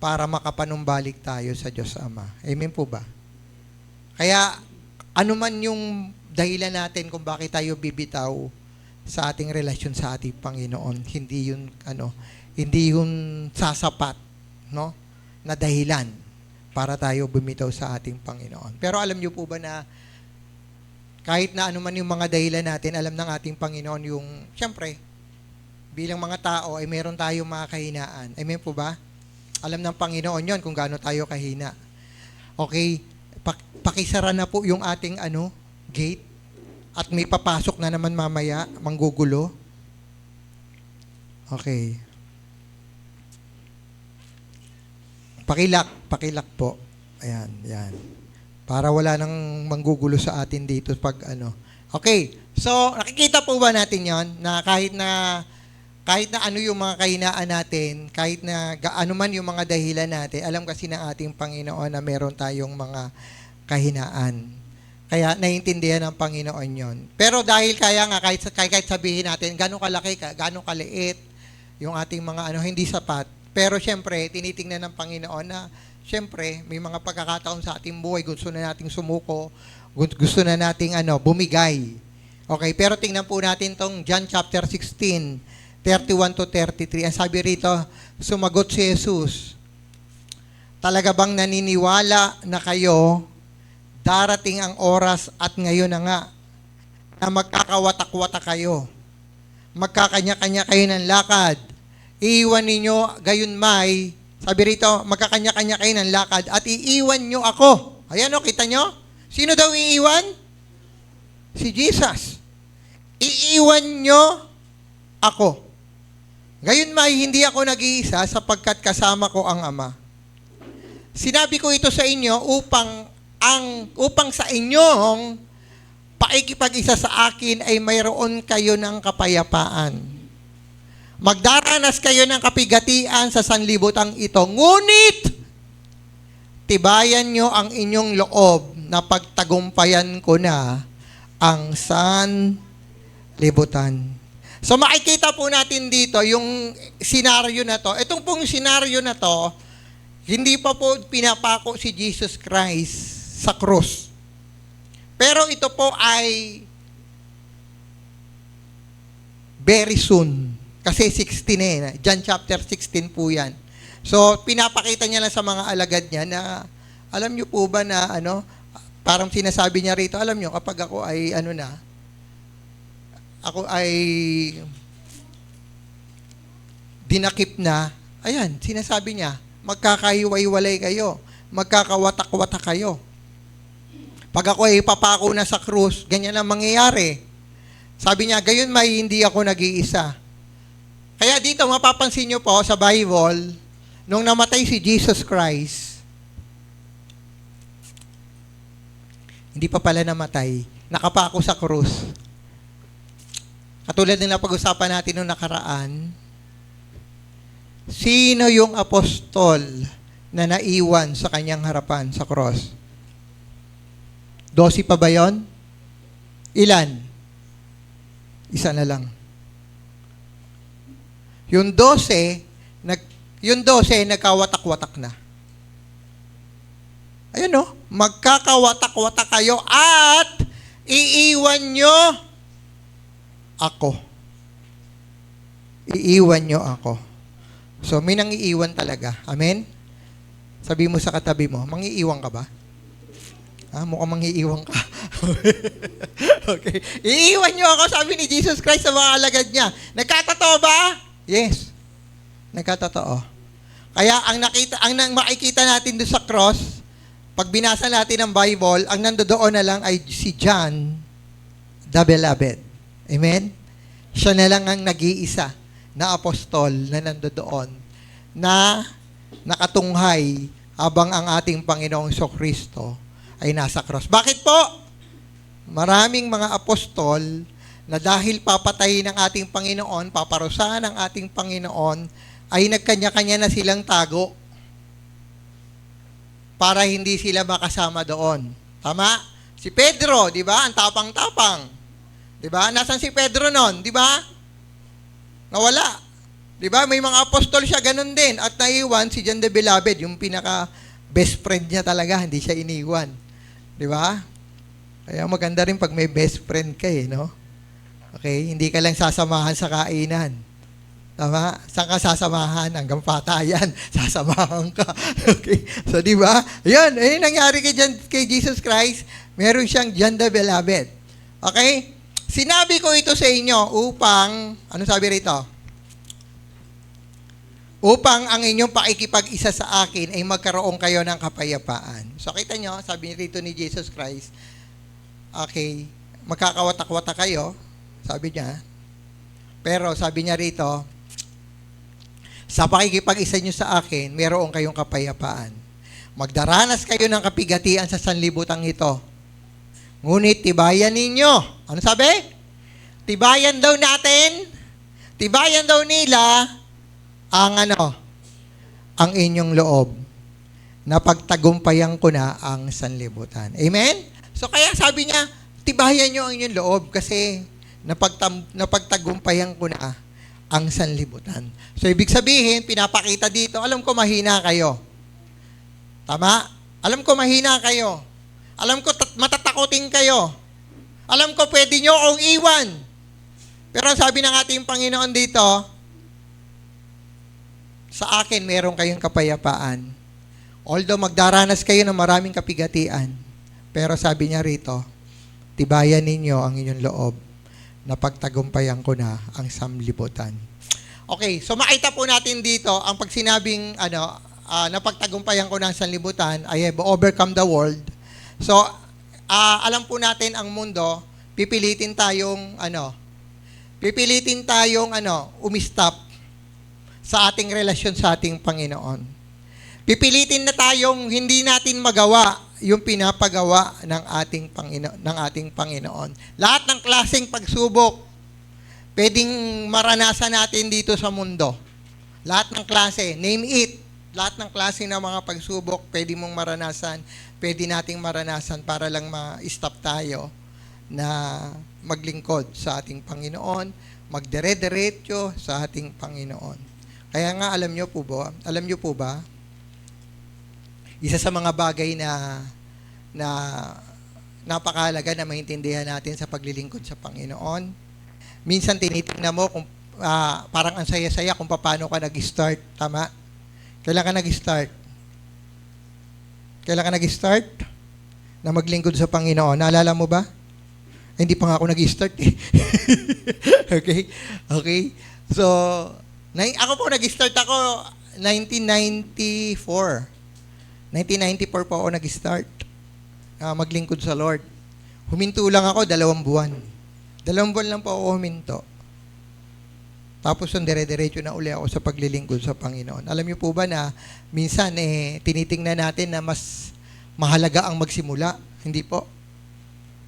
para makapanumbalik tayo sa Diyos Ama. Amen po ba? Kaya, ano man yung dahilan natin kung bakit tayo bibitaw sa ating relasyon sa ating Panginoon, hindi yun sasapat, no? Na dahilan para tayo bumitaw sa ating Panginoon. Pero alam niyo po ba na kahit na ano man yung mga dahilan natin, alam ng ating Panginoon yung, siyempre, bilang mga tao ay meron tayong mga kahinaan. Amen po ba? Alam ng Panginoon yon kung gaano tayo kahina. Okay, pakisara na po yung ating gate at may papasok na naman mamaya, manggugulo. Okay. Pakilak po. Ayan, yan. Para wala nang manggugulo sa atin dito pag Okay, so nakikita po ba natin yon na kahit na ano yung mga kahinaan natin, kahit na gaano man yung mga dahilan natin, alam kasi ng ating Panginoon na meron tayong mga kahinaan. Kaya naiintindihan ng Panginoon yon. Pero dahil kaya nga, kahit sabihin natin, gano'ng kalaki, gano'ng kaliit, yung ating mga hindi sapat. Pero syempre, tinitingnan ng Panginoon na, syempre, may mga pagkakataon sa ating buhay, gusto na nating sumuko, gusto na nating bumigay. Okay, pero tingnan po natin tong John chapter 16, 31 to 33. Ang sabi rito, sumagot si Jesus, talaga bang naniniwala na kayo, darating ang oras at ngayon na nga, na magkakawatak-watak kayo, magkakanya-kanya kayo ng lakad, iiwan ninyo gayon may, sabi rito, magkakanya-kanya kayo ng lakad at iiwan nyo ako. Ayan kita nyo? Sino daw iiwan? Si Jesus. Iiwan nyo ako. Gayon may, hindi ako nag-iisa sapagkat kasama ko ang Ama. Sinabi ko ito sa inyo upang sa inyong paikipag-isa sa akin ay mayroon kayo ng kapayapaan. Magdaranas kayo ng kapigatian sa sanlibutan ito. Ngunit, tibayan nyo ang inyong loob na pagtagumpayan ko na ang sanlibutan. So makikita po natin dito yung senaryo na to. Itong pong senaryo na to, hindi pa po pinapako si Jesus Christ sa krus. Pero ito po ay very soon. Kasi 16 John chapter 16 po yan. So, pinapakita niya lang sa mga alagad niya na, alam niyo po ba na, parang sinasabi niya rito, alam niyo, kapag ako ay, ako ay dinakip na, ayan, sinasabi niya, magkakahiwa-hiwalay kayo, magkakawatak-watak kayo. Pag ako ay papako na sa krus, ganyan ang mangyayari. Sabi niya, gayon may hindi ako nag-iisa. Kaya dito, mapapansin niyo po sa Bible, nung namatay si Jesus Christ, hindi pa pala namatay, nakapako sa krus. Katulad ng pag-usapan natin nung nakaraan, sino yung apostol na naiwan sa kanyang harapan sa krus? 12 pa ba yun? Ilan? Isa na lang. Yung 12, nagkawatak-watak na. Ayun no, magkakawatak-watak kayo at iiwan nyo ako. Iiwan nyo ako. So, may nangiiwan talaga. Amen? Sabi mo sa katabi mo, mangiiwan ka ba? Mukhang mangiiwan ka. Okay. Iiwan nyo ako, sabi ni Jesus Christ sa mga alagad niya. Nagkatotoo ba? Yes. Nagkatotoo. Kaya ang makikita natin doon sa cross, pag binasa natin ang Bible, ang nandoon na lang ay si John the Beloved. Amen? Siya na lang ang nag-iisa na apostol na nandoon na nakatunghay habang ang ating Panginoong Kristo ay nasa cross. Bakit po? Maraming mga apostol na dahil papatayin ng ating Panginoon, paparusahan ng ating Panginoon, ay nagkanya-kanya na silang tago para hindi sila makasama doon. Tama? Si Pedro, di ba? Ang tapang-tapang. Di ba? Nasaan si Pedro noon? Di ba? Nawala. Di ba? May mga apostol siya ganun din. At naiwan si John the Beloved, yung pinaka-best friend niya talaga, hindi siya iniwan. Di ba? Kaya maganda rin pag may best friend ka no? Okay? Hindi ka lang sasamahan sa kainan. Tama? Saan ka sasamahan? Hanggang patayan. Sasamahan ka. Okay? So, di ba? Yan. Nangyari kay Jesus Christ. Meron siyang John the Beloved. Okay? Sinabi ko ito sa inyo upang, ano sabi rito? Upang ang inyong pakikipag-isa sa akin ay magkaroon kayo ng kapayapaan. So, kita nyo, sabi rito ni Jesus Christ, okay, magkakawatak-watak kayo, sabi niya. Pero sabi niya rito, sa pakikipag-isa nyo sa akin, meron kayong kapayapaan. Magdaranas kayo ng kapigatian sa sanlibutang ito. Ngunit tibayan ninyo. Ano sabi? Tibayan daw natin, tibayan daw nila ang inyong loob na pagtagumpayan ko na ang sanlibutan. Amen? So kaya sabi niya, tibayan nyo ang inyong loob kasi napagtagumpayan ko na ang sanlibutan. So, ibig sabihin, pinapakita dito, alam ko mahina kayo. Tama? Alam ko mahina kayo. Alam ko matatakotin kayo. Alam ko pwede nyo akong iwan. Pero sabi ng ating Panginoon dito, sa akin meron kayong kapayapaan. Although magdaranas kayo ng maraming kapigatian, pero sabi niya rito, tibayan ninyo ang inyong loob na pagtagumpayan ko na ang sanlibutan. Okay, so makita po natin dito, ang pag sinabing, na pagtagumpayan ko na ang sanlibutan, I have overcome the world. So, alam po natin ang mundo, pipilitin tayong umistop sa ating relasyon sa ating Panginoon. Pipilitin na tayong hindi natin magawa yung pinapagawa ng ating Panginoon. Lahat ng klaseng pagsubok pwedeng maranasan natin dito sa mundo. Lahat ng klase, name it. Lahat ng klase ng mga pagsubok, pwede mong maranasan, pwede nating maranasan para lang ma-stop tayo na maglingkod sa ating Panginoon, magdire-diretso sa ating Panginoon. Kaya nga, alam niyo po ba, isa sa mga bagay na napakahalaga na maintindihan natin sa paglilingkod sa Panginoon, minsan tinitingnan mo kung parang ang saya-saya kung paano ka nag-start, tama? Kailan ka nag-start? Kailan ka nag-start na maglingkod sa Panginoon? Naalala mo ba? Hindi pa nga ako nag-start eh. Okay? Okay? So, ako po nag-start ako 1994. 1994 po ako nag-start maglingkod sa Lord. Huminto lang ako 2 buwan. 2 buwan lang po ako huminto. Tapos dire-diretso na uli ako sa paglilingkod sa Panginoon. Alam niyo po ba na minsan tinitingnan natin na mas mahalaga ang magsimula? Hindi po.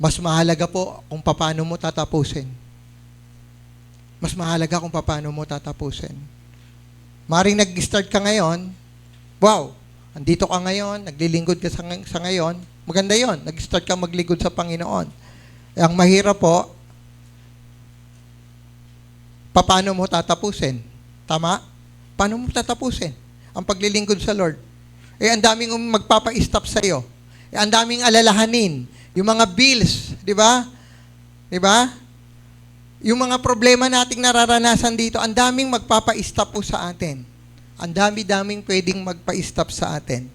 Mas mahalaga po kung paano mo tatapusin. Mas mahalaga kung paano mo tatapusin. Maring nag-start ka ngayon, wow, andito ka ngayon, naglilingkod ka sa ngayon, maganda yon. Nag-start ka maglingkod sa Panginoon. Ang mahirap po, paano mo tatapusin? Tama? Paano mo tatapusin ang paglilingkod sa Lord? Ang daming magpapa-stop sa iyo. Ang daming alalahanin. Yung mga bills, di ba? Di ba? Yung mga problema nating nararanasan dito, ang daming magpapa-stop po sa atin. Ang dami-daming pwedeng magpa-stop sa atin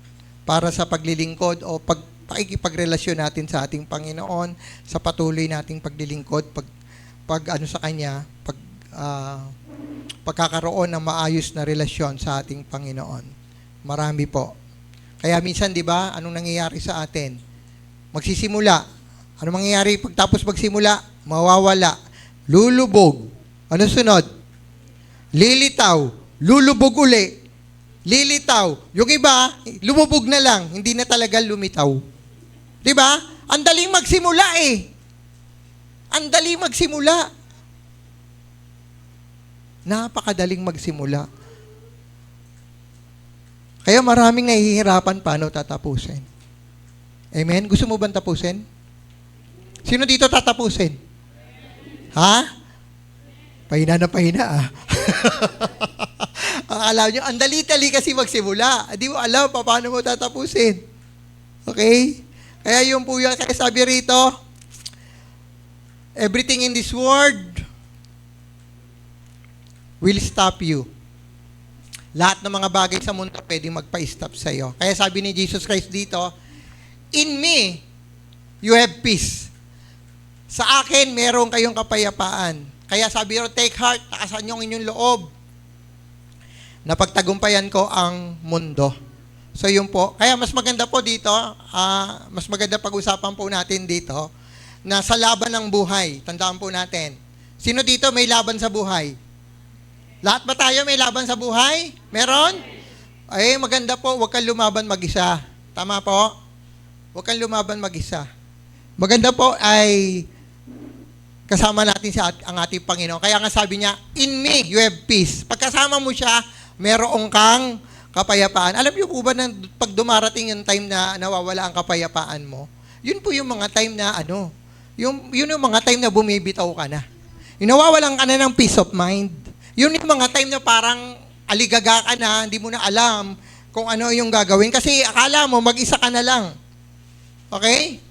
para sa paglilingkod o pakikipagrelasyon natin sa ating Panginoon, sa patuloy nating paglilingkod, pag ano sa Kanya, pagkakaroon ng maayos na relasyon sa ating Panginoon. Marami po. Kaya minsan, di ba, anong nangyayari sa atin? Magsisimula. Ano mangyayari pagtapos magsimula? Mawawala. Lulubog. Ano sunod? Lilitaw. Lulubog uli. Lilitaw. Yung iba, lumubog na lang. Hindi na talaga lumitaw. Di ba? Ang daling magsimula eh. Ang daling magsimula. Napakadaling magsimula. Kaya maraming nahihirapan paano tatapusin. Amen? Gusto mo bang tapusin? Sino dito tatapusin? Ha? Pahina na pahina ah. Alam nyo, ang dali-dali kasi magsimula. Hindi mo alam paano mo tatapusin. Okay? Kaya yung po yan, kaya sabi rito, everything in this world will stop you. Lahat ng mga bagay sa mundo pwedeng magpa-stop sa iyo. Kaya sabi ni Jesus Christ dito, in me, you have peace. Sa akin, meron kayong kapayapaan. Kaya sabi ro, take heart, takasan niyo ang inyong loob. Napagtagumpayan ko ang mundo. So yun po. Kaya mas maganda po dito, mas maganda pag-usapan po natin dito, na sa laban ng buhay, tandaan po natin. Sino dito may laban sa buhay? Lahat ba tayo may laban sa buhay? Meron? Ay, maganda po, huwag kang lumaban mag-isa. Tama po? Huwag kang lumaban mag-isa. Maganda po ay kasama natin ang ating Panginoon. Kaya nga sabi niya, in me, you have peace. Pagkasama mo siya, meron kang kapayapaan. Alam niyo po ba na pag dumarating yung time na nawawala ang kapayapaan mo, yun po yung mga time na yun yung mga time na bumibitaw ka na. Yung nawawalan ka na ng peace of mind. Yun yung mga time na parang aligaga ka na, hindi mo na alam kung ano yung gagawin. Kasi akala mo, mag-isa ka na lang. Okay?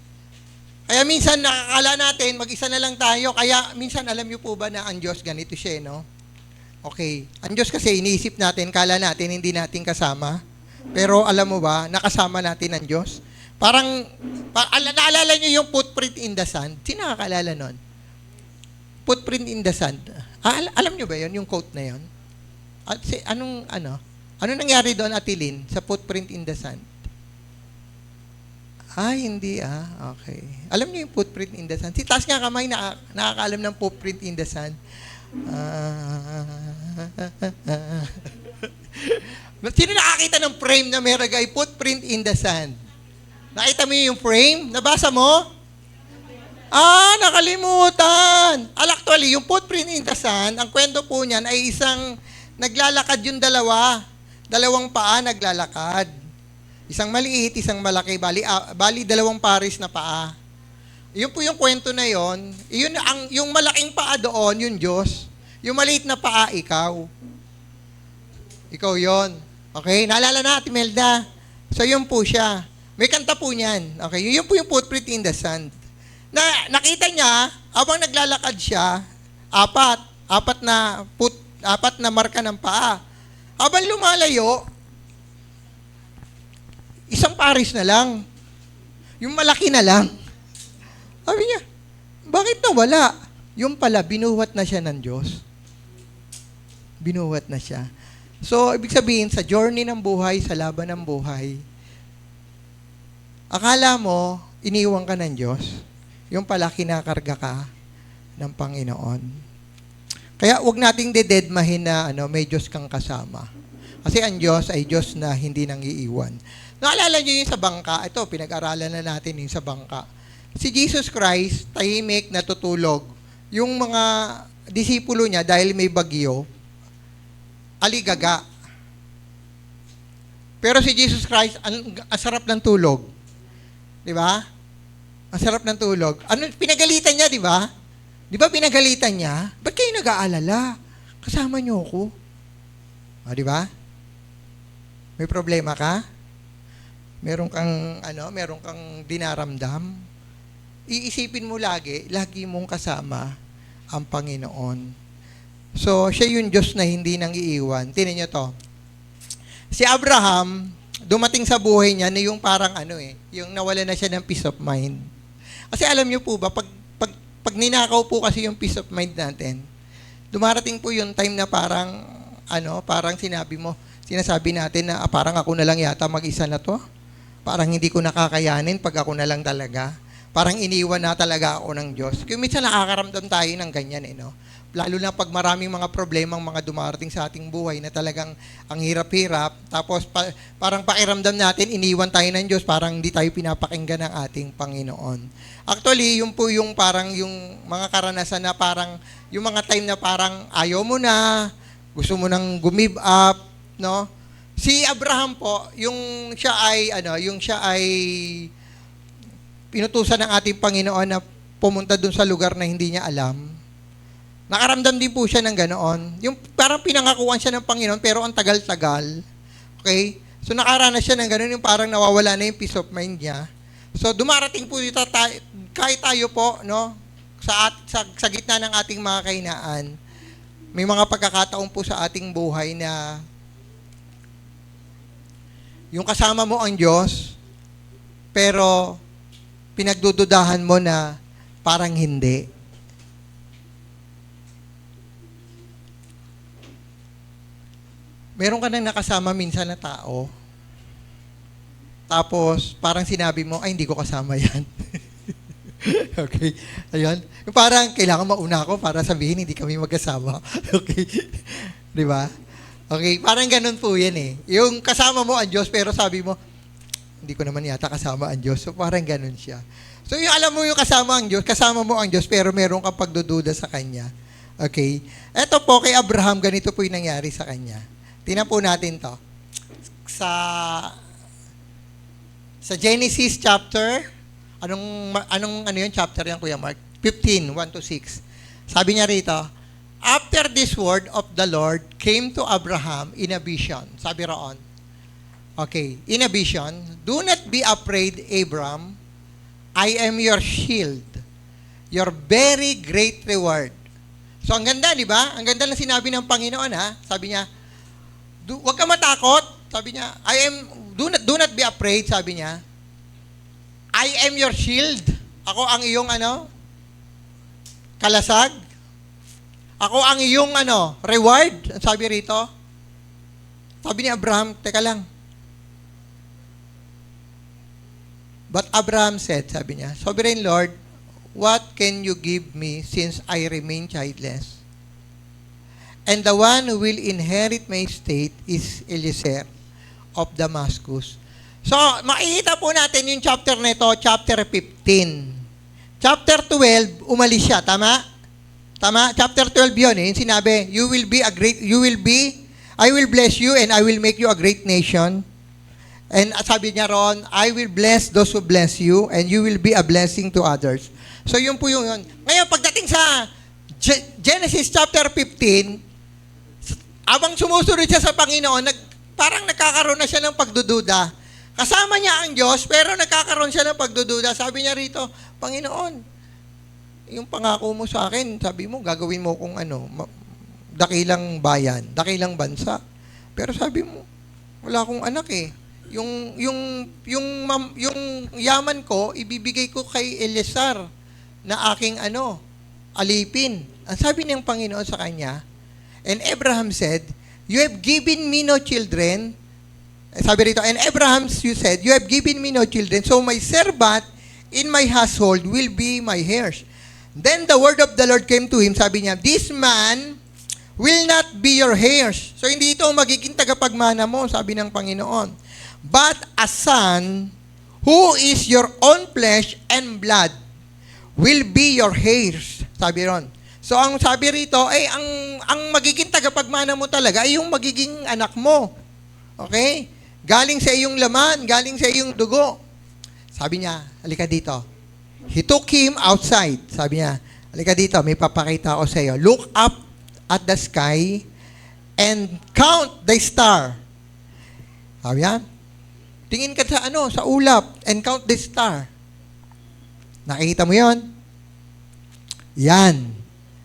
Kaya minsan nakakala natin, mag-isa na lang tayo. Kaya minsan alam niyo po ba na ang Diyos ganito siya, no? Okay. Ang Diyos kasi iniisip natin, kala natin hindi natin kasama. Pero alam mo ba, nakasama natin ang Diyos? Parang, naalala niyo yung footprint in the sand? Sino nakakaalala nun? Footprint in the sand. Alam niyo ba yun, yung quote na yun? Ano nangyari doon, Atilin, sa footprint in the sand? Hindi okay. Alam niyo yung footprint in the sand? Si taas nga kamay, nakakaalam ng footprint in the sand. Sino nakakita ng frame na may ragay, footprint in the sand? Nakita mo yung frame? Nabasa mo? Nakalimutan. Actually, yung footprint in the sand, ang kwento po niyan ay isang naglalakad yung dalawa. dalawang paa naglalakad. Isang maliit, isang malaki, bali dalawang pares na paa. Yun po yung kwento na yon. Yung malaking paa doon, yung Diyos. Yung maliit na paa, ikaw. Ikaw yon. Okay? Naalala na, Ate Melda. So, yun po siya. May kanta po niyan. Okay? Yun po yung footprint in the sand. Nakita niya, habang naglalakad siya, apat na marka ng paa. Habang lumalayo, isang pares na lang. Yung malaki na lang. Sabi niya, bakit nawala? Yung pala, binuhat na siya ng Diyos. Binuhat na siya. So, ibig sabihin, sa journey ng buhay, sa laban ng buhay, akala mo, iniwan ka ng Diyos. Yung pala, kinakarga ka ng Panginoon. Kaya, huwag nating dededmahin na may Diyos kang kasama. Kasi ang Diyos ay Diyos na hindi nang iiwan. Naalala niyo yung sa bangka? Ito, pinag-aralan na natin yung sa bangka. Si Jesus Christ, tahimik, natutulog. Yung mga disipulo niya, dahil may bagyo, aligaga. Pero si Jesus Christ, ang sarap ng tulog. Di ba? Ang sarap ng tulog. Pinagalitan niya, di ba? Di ba pinagalitan niya? Ba't kayo nag-aalala? Kasama niyo ako. Di ba? May problema ka? Meron kang dinaramdam? Iisipin mo lagi mong kasama ang Panginoon. So, siya yung Diyos na hindi nang iiwan. Tingnan niyo to. Si Abraham, dumating sa buhay niya na yung parang yung nawala na siya ng peace of mind. Kasi alam niyo po ba, pag ninakaw po kasi yung peace of mind natin, dumarating po yung time na parang sinasabi natin na parang ako na lang yata mag-isa na to. Parang hindi ko nakakayanin pag ako na lang talaga. Parang iniwan na talaga ako ng Diyos. Kaya minsan nakakaramdam tayo ng ganyan, no? Lalo na pag maraming mga problemang mga dumarating sa ating buhay na talagang ang hirap-hirap, tapos parang pakiramdam natin, iniwan tayo ng Diyos, parang hindi tayo pinapakinggan ng ating Panginoon. Actually, yun po yung parang yung mga karanasan na parang, yung mga time na parang ayaw mo na, gusto mo nang gumive up, no? Si Abraham po, yung siya ay pinutusan ng ating Panginoon na pumunta dun sa lugar na hindi niya alam. Nakaramdam din po siya ng ganoon. Yung parang pinangakuan siya ng Panginoon pero ang tagal-tagal. Okay? So nakaranas siya ng ganoon, yung parang nawawala na yung peace of mind niya. So dumarating po dito kahit tayo po, no, sa gitna ng ating mga kahinaan, may mga pagkakataon po sa ating buhay na yung kasama mo ang Diyos, pero pinagdududahan mo na parang hindi. Meron ka nang nakasama minsan na tao, tapos parang sinabi mo, ay hindi ko kasama yan. Okay? Ayun. Yung parang kailangan mauna ako para sabihin hindi kami magkasama. Okay? Di ba? Okay, parang ganun po yan eh. Yung kasama mo ang Diyos, pero sabi mo, hindi ko naman yata kasama ang Diyos. So, parang ganun siya. So, yung alam mo yung kasama mo ang Diyos, pero meron kang pagdududa sa Kanya. Okay? Eto po, kay Abraham, ganito po yung nangyari sa kanya. Tingnan po natin to. Sa Genesis chapter, ano yung chapter yan, Kuya Mark? 15, 1-6. Sabi niya rito, after this word of the Lord came to Abraham in a vision. Sabi roon. Okay, in a vision, do not be afraid, Abram. I am your shield, your very great reward. So, ang ganda, di ba? Ang ganda ng sinabi ng Panginoon, ha? Sabi niya, huwag ka matakot. Sabi niya, do not be afraid, sabi niya. I am your shield. Ako ang iyong kalasag. Ako ang iyong reward. Sabi rito. Sabi ni Abraham, teka lang. But Abraham said, sabi niya, Sovereign Lord, what can you give me since I remain childless? And the one who will inherit my estate is Eliezer of Damascus. So, makikita po natin yung chapter nito, chapter 15. Chapter 12, umalis siya, tama? Tama? Chapter 12 yun, yung sinabi, you will be I will bless you and I will make you a great nation. And sabi niya ron, I will bless those who bless you and you will be a blessing to others. So yun po yun. Ngayon, pagdating sa Genesis chapter 15, abang sumusunod siya sa Panginoon, parang nagkakaroon na siya ng pagdududa. Kasama niya ang Diyos, pero nagkakaroon siya ng pagdududa. Sabi niya rito, Panginoon, yung pangako mo sa akin, sabi mo, gagawin mo kung dakilang bayan, dakilang bansa. Pero sabi mo, wala akong anak eh. Yung yaman ko, ibibigay ko kay Eleazar na aking alipin. Ang sabi ng Panginoon sa kanya, and Abraham said, you have given me no children. Sabi rito, and Abraham, you said, you have given me no children, so my servant in my household will be my heirs. Then the word of the Lord came to him, sabi niya, this man will not be your heirs. So hindi ito magiging tagapagmana mo, sabi ng Panginoon. But a son who is your own flesh and blood will be your heirs. Sabi ron. So ang sabi rito, ang magiging tagapagmana mo talaga ay yung magiging anak mo. Okay? Galing sa iyong laman, galing sa iyong dugo. Sabi niya, halika dito. He took him outside. Sabi niya, halika dito, may papakita ako sa iyo. Look up at the sky and count the star. Sabi niya, tingin ka sa ulap and count the star. Nakikita mo yon? Yan.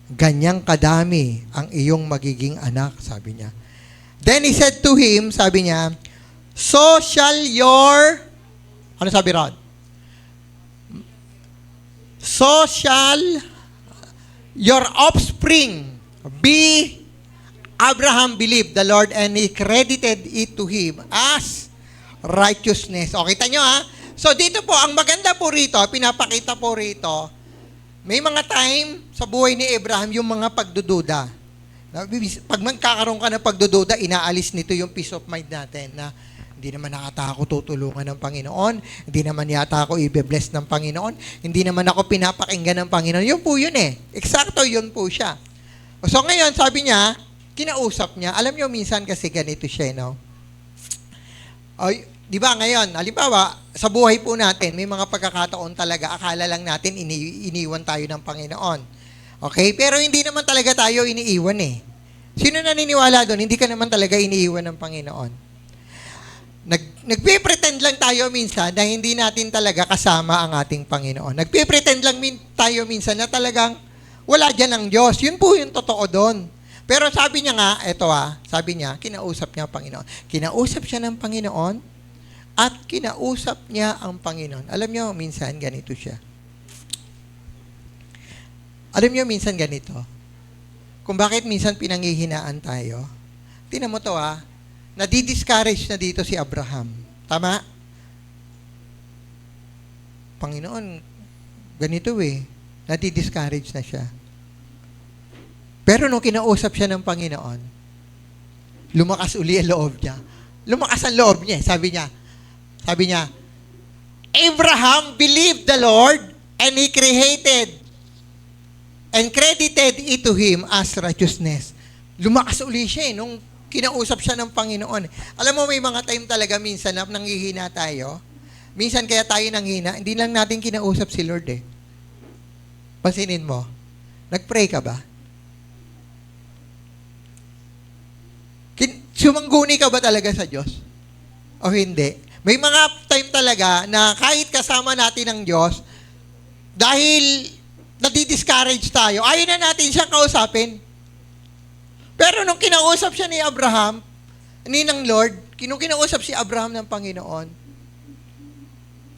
Ganyang kadami ang iyong magiging anak, sabi niya. Then he said to him, sabi niya, so shall your, ano sabi ron? So shall your offspring be. Abraham believed the Lord and he credited it to him as righteousness. O, kita nyo ha? So, dito po, ang maganda po rito, pinapakita po rito, may mga time sa buhay ni Abraham yung mga pagdududa. Pag magkakaroon ka ng pagdududa, inaalis nito yung peace of mind natin na hindi naman nakata ako tutulungan ng Panginoon, hindi naman yata ako i-bless ng Panginoon, hindi naman ako pinapakinggan ng Panginoon. Yun po yun eh. Eksakto yun po siya. So, ngayon, sabi niya, kinausap niya, alam niyo, minsan kasi ganito siya, no? Di ba ngayon, halimbawa, sa buhay po natin, may mga pagkakataon talaga, akala lang natin iniwan tayo ng Panginoon. Okay? Pero hindi naman talaga tayo iniiwan eh. Sino naniniwala doon? Hindi ka naman talaga iniiwan ng Panginoon. Nagpe-pretend lang tayo minsan na hindi natin talaga kasama ang ating Panginoon. Nagpe-pretend lang tayo minsan na talagang wala dyan ang Diyos. Yun po yung totoo doon. Pero sabi niya nga, sabi niya, kinausap niya ang Panginoon. Kinausap siya ng Panginoon at kinausap niya ang Panginoon. Alam niyo, minsan ganito siya. Alam niyo, minsan ganito. Kung bakit minsan pinanghihinaan tayo. Tingnan mo to nadi-discourage na dito si Abraham. Tama? Panginoon, ganito nadi-discourage na siya. Pero nung kinausap siya ng Panginoon, lumakas uli ang loob niya. Lumakas ang loob niya. Sabi niya, Abraham believed the Lord and he created and credited it to him as righteousness. Lumakas uli siya nung kinausap siya ng Panginoon. Alam mo, may mga time talaga minsan na nanghihina tayo. Minsan kaya tayo nanghina, hindi lang natin kinausap si Lord eh. Pansinin mo, nag-pray ka ba? Sumangguni ka ba talaga sa Diyos? O hindi? May mga time talaga na kahit kasama natin ang Diyos, dahil nadi-discourage tayo, ayaw na natin siyang kausapin. Pero nung kinausap siya ni Abraham, ng Lord, nung kinausap si Abraham ng Panginoon,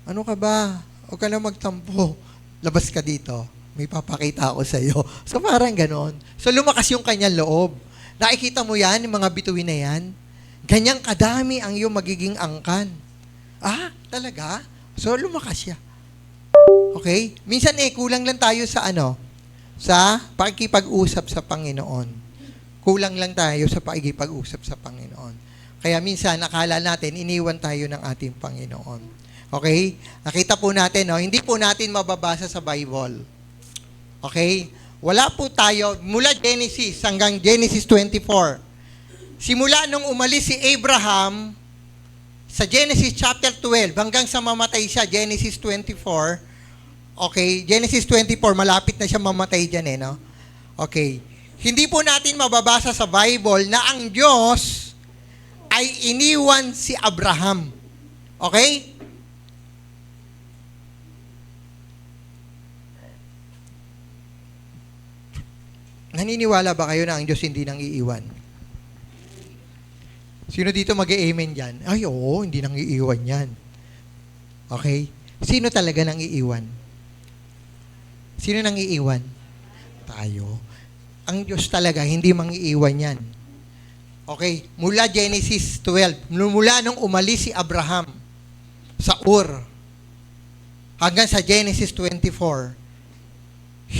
ano ka ba? Huwag ka na magtampo. Labas ka dito. May papakita ako sa iyo. So parang ganon. So lumakas yung kanyang loob. Nakikita mo yan, yung mga bituin na yan? Ganyang kadami ang iyong magiging angkan. Talaga? So lumakas siya. Okay? Minsan kulang lang tayo sa sa pakikipag-usap sa Panginoon. Kulang lang tayo sa pakikipag-usap sa Panginoon. Kaya minsan, akala natin, iniwan tayo ng ating Panginoon. Okay? Nakita po natin, hindi po natin mababasa sa Bible. Okay? Wala po tayo, mula Genesis hanggang Genesis 24, simula nung umalis si Abraham sa Genesis chapter 12 hanggang sa mamatay siya, Genesis 24. Okay, Genesis 24, malapit na siya mamatay dyan no? Okay. Hindi po natin mababasa sa Bible na ang Diyos ay iniwan si Abraham. Okay? Naniniwala ba kayo na ang Diyos hindi nang iiwan? Sino dito mag-amen dyan? Ay, oo, hindi nang iiwan yan. Okay? Sino talaga nang iiwan? Sino nang iiwan? Tayo. Ang Diyos talaga, hindi mang iiwan yan. Okay? Mula Genesis 12, mula nung umalis si Abraham sa Ur, hanggang sa Genesis 24,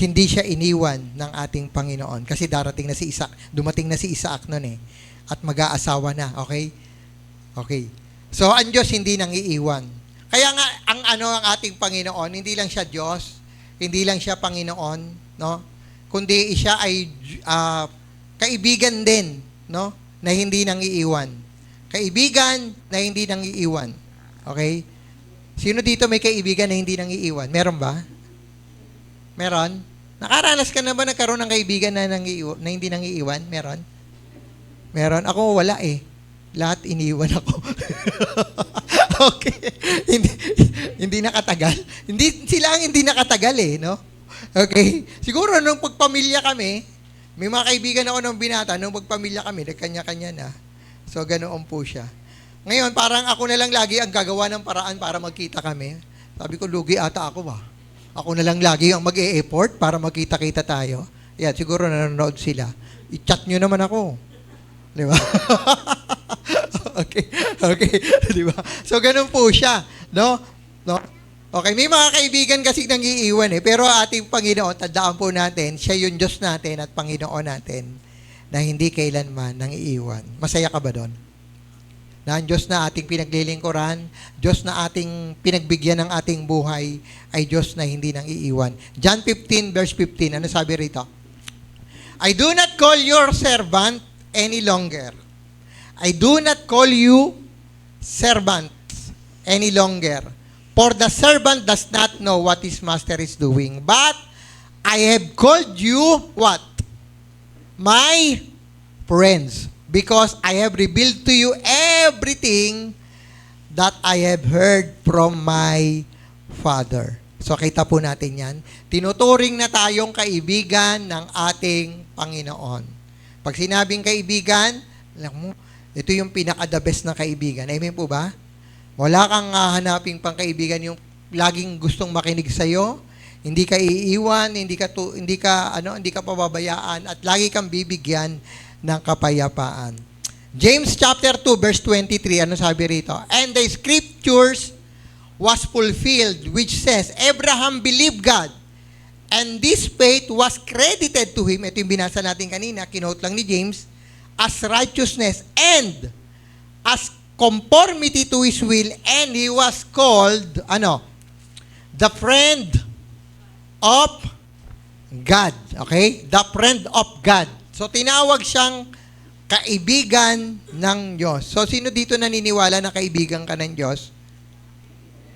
hindi siya iniwan ng ating Panginoon. Kasi darating na si Isaac, dumating na si Isaac noon at mag-aasawa na, okay? Okay. So, ang Diyos hindi nang iiwan. Kaya nga, ang ating Panginoon, hindi lang siya Diyos, hindi lang siya Panginoon, no? Kundi siya ay kaibigan din, no? Na hindi nang iiwan. Kaibigan na hindi nang iiwan. Okay? Sino dito may kaibigan na hindi nang iiwan? Meron ba? Meron? Nakaranas ka na ba nagkaroon ng kaibigan na hindi nang iiwan? Meron? Meron? Ako wala Lahat iniwan ako. Okay. Hindi nakatagal. Sila ang hindi nakatagal no? Okay. Siguro nung pagpamilya kami, may mga kaibigan ako nung binata, nung pagpamilya kami, nagkanya-kanya na. So, ganoon po siya. Ngayon, parang ako na lang lagi ang gagawa ng paraan para magkita kami. Sabi ko, lugi ata ako ba? Ako na lang lagi ang mag-e-effort para magkita-kita tayo. Yan, siguro nanonood sila. I-chat nyo naman ako. Di ba? Okay. Okay. Di ba? So, ganun po siya. No? Okay, may mga kaibigan kasi nang iiwan pero ating Panginoon, tandaan po natin, siya yung Diyos natin at Panginoon natin na hindi kailanman nang iiwan. Masaya ka ba doon? Na ang Diyos na ating pinaglilingkuran, Diyos na ating pinagbigyan ng ating buhay, ay Diyos na hindi nang iiwan. John 15 verse 15, ano sabi rito? I do not call your servant any longer. I do not call you servants any longer. For the servant does not know what his master is doing. But I have called you what? My friends. Because I have revealed to you everything that I have heard from my Father. So kita po natin yan. Tinuturing na tayong kaibigan ng ating Panginoon. Pag sinabing kaibigan, alam mo, ito yung pinaka-the best na kaibigan. Amen po ba? Wala kang hanaping pangkaibigan yung laging gustong makinig sa iyo, hindi ka iiwan, hindi ka pababayaan at lagi kang bibigyan ng kapayapaan. James chapter 2 verse 23, ano sabi rito? And the scriptures was fulfilled which says, Abraham believed God and this faith was credited to him. Ito yung binasa natin kanina, kinote lang ni James, as righteousness and as conformity to His will, and he was called, the friend of God. Okay? The friend of God. So, tinawag siyang kaibigan ng Diyos. So, sino dito naniniwala na kaibigan ka ng Diyos?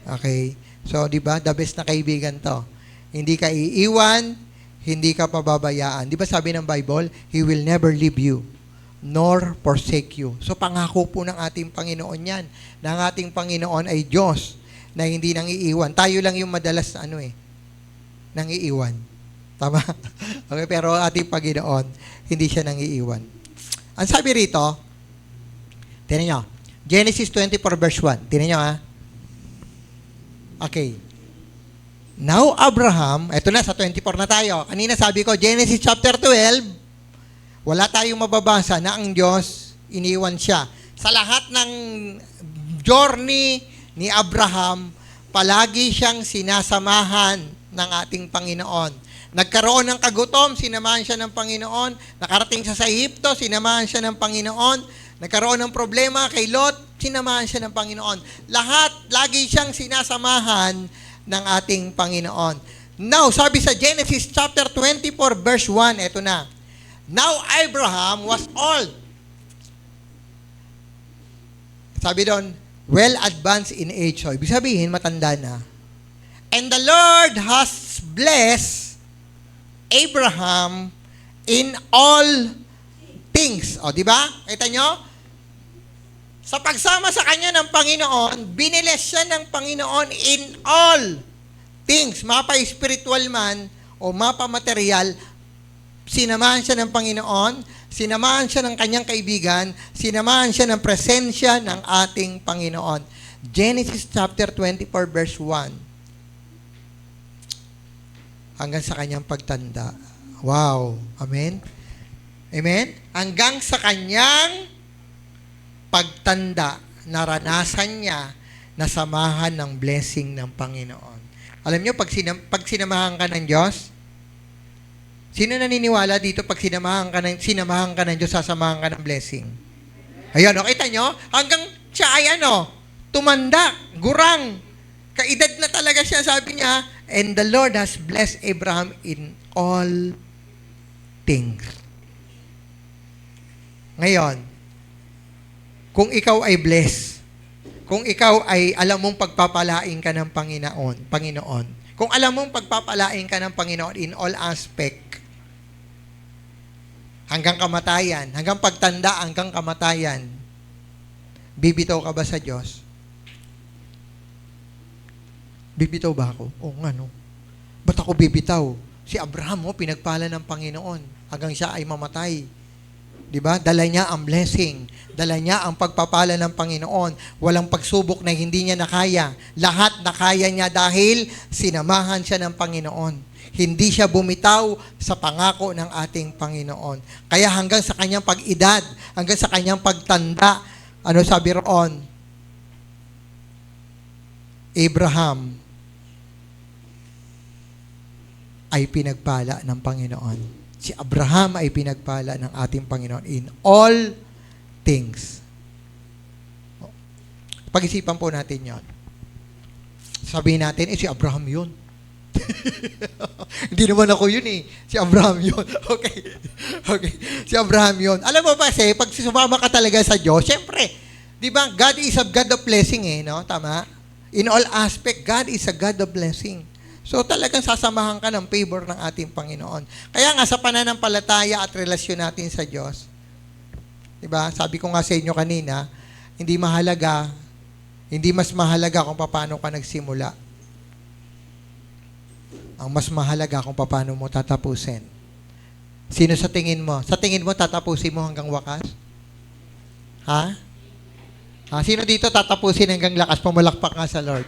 Okay? So, di ba? The best na kaibigan to. Hindi ka iiwan, hindi ka pababayaan. Di ba sabi ng Bible? He will never leave you nor forsake you. So, pangako po ng ating Panginoon yan, na ang ating Panginoon ay Diyos na hindi nang iiwan. Tayo lang yung madalas nang iiwan. Tama? Okay, pero ating Panginoon, hindi siya nang iiwan. Ang sabi rito, tinan nyo, Genesis 24 verse 1. Tinan nyo Okay. Now, Abraham, eto na, sa 24 na tayo. Kanina sabi ko, Genesis chapter 12, wala tayong mababasa na ang Diyos, iniwan siya. Sa lahat ng journey ni Abraham, palagi siyang sinasamahan ng ating Panginoon. Nagkaroon ng kagutom, sinamahan siya ng Panginoon. Nakarating siya sa Ehipto, sinamahan siya ng Panginoon. Nagkaroon ng problema kay Lot, sinamahan siya ng Panginoon. Lahat, lagi siyang sinasamahan ng ating Panginoon. Now, sabi sa Genesis chapter 24 verse 1, eto na. Now Abraham was old Sabi doon, well advanced in age. So, ibig sabihin, matanda na. And the Lord has blessed Abraham in all things. O, di ba? Kita nyo? Sa pagsama sa kanya ng Panginoon, biniles siya ng Panginoon in all things. Mapa-spiritual man o mapa-material, sinamahan siya ng Panginoon, sinamahan siya ng kanyang kaibigan, sinamahan siya ng presensya ng ating Panginoon. Genesis chapter 24 verse 1. Hanggang sa kanyang pagtanda. Wow. Amen? Amen? Hanggang sa kanyang pagtanda, naranasan niya na samahan ng blessing ng Panginoon. Alam niyo, pag sinamahan ka ng Diyos, sino naniniwala dito pag sinamahan ka ng Diyos, sasamahan ka ng blessing? Ayan, o, kita nyo? Hanggang siya ay tumanda, gurang. Kaedad na talaga siya, sabi niya, and the Lord has blessed Abraham in all things. Ngayon, kung ikaw ay blessed, kung ikaw ay alam mong pagpapalain ka ng Panginoon, kung alam mong pagpapalain ka ng Panginoon in all aspect, hanggang kamatayan, hanggang pagtanda, hanggang kamatayan, bibitaw ka ba sa Diyos? Bibitaw ba ako? Oo nga, no? Ba't ako bibitaw? Si Abraham, pinagpala ng Panginoon hanggang siya ay mamatay. Diba? Dala niya ang blessing. Dala niya ang pagpapala ng Panginoon. Walang pagsubok na hindi niya nakaya. Lahat nakaya niya dahil sinamahan siya ng Panginoon. Hindi siya bumitaw sa pangako ng ating Panginoon. Kaya hanggang sa kanyang pag-edad, hanggang sa kanyang pagtanda, ano sabi roon? Abraham ay pinagpala ng Panginoon. Si Abraham ay pinagpala ng ating Panginoon in all things. Pag-isipan po natin yon. Sabihin natin, si Abraham yun. Hindi naman ako yun Si Abraham yun. Okay. Si Abraham yun. Alam mo ba kasi, pag sumama ka talaga sa Diyos, syempre, di ba, God is a God of blessing no? Tama? In all aspect, God is a God of blessing. So talagang sasamahan ka ng favor ng ating Panginoon. Kaya nga sa pananampalataya at relasyon natin sa Diyos, diba? Sabi ko nga sa inyo kanina, hindi mas mahalaga kung paano ka nagsimula. Ang mas mahalaga kung paano mo tatapusin. Sino sa tingin mo? Sa tingin mo tatapusin mo hanggang wakas? Ha? Sino dito tatapusin hanggang lakas? Pumalakpak nga sa Lord.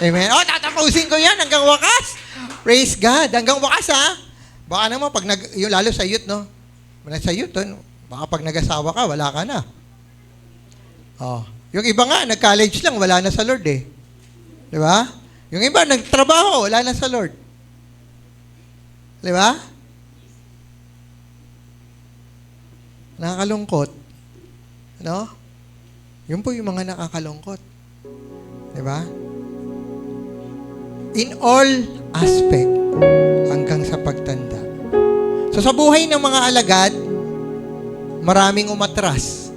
Amen. Tatapusin ko yan hanggang wakas. Praise God. Hanggang wakas, Baka naman, lalo sa youth, no? Sa youth, baka pag nag-asawa ka, wala ka na. Yung iba nga, nag-college lang, wala na sa Lord, Di ba? Yung iba, nagtrabaho, wala na sa Lord. Di ba? Nakakalungkot. No? Yun po yung mga nakakalungkot. Di ba? In all aspect, hanggang sa pagtanda. So sa buhay ng mga alagad, maraming umatras.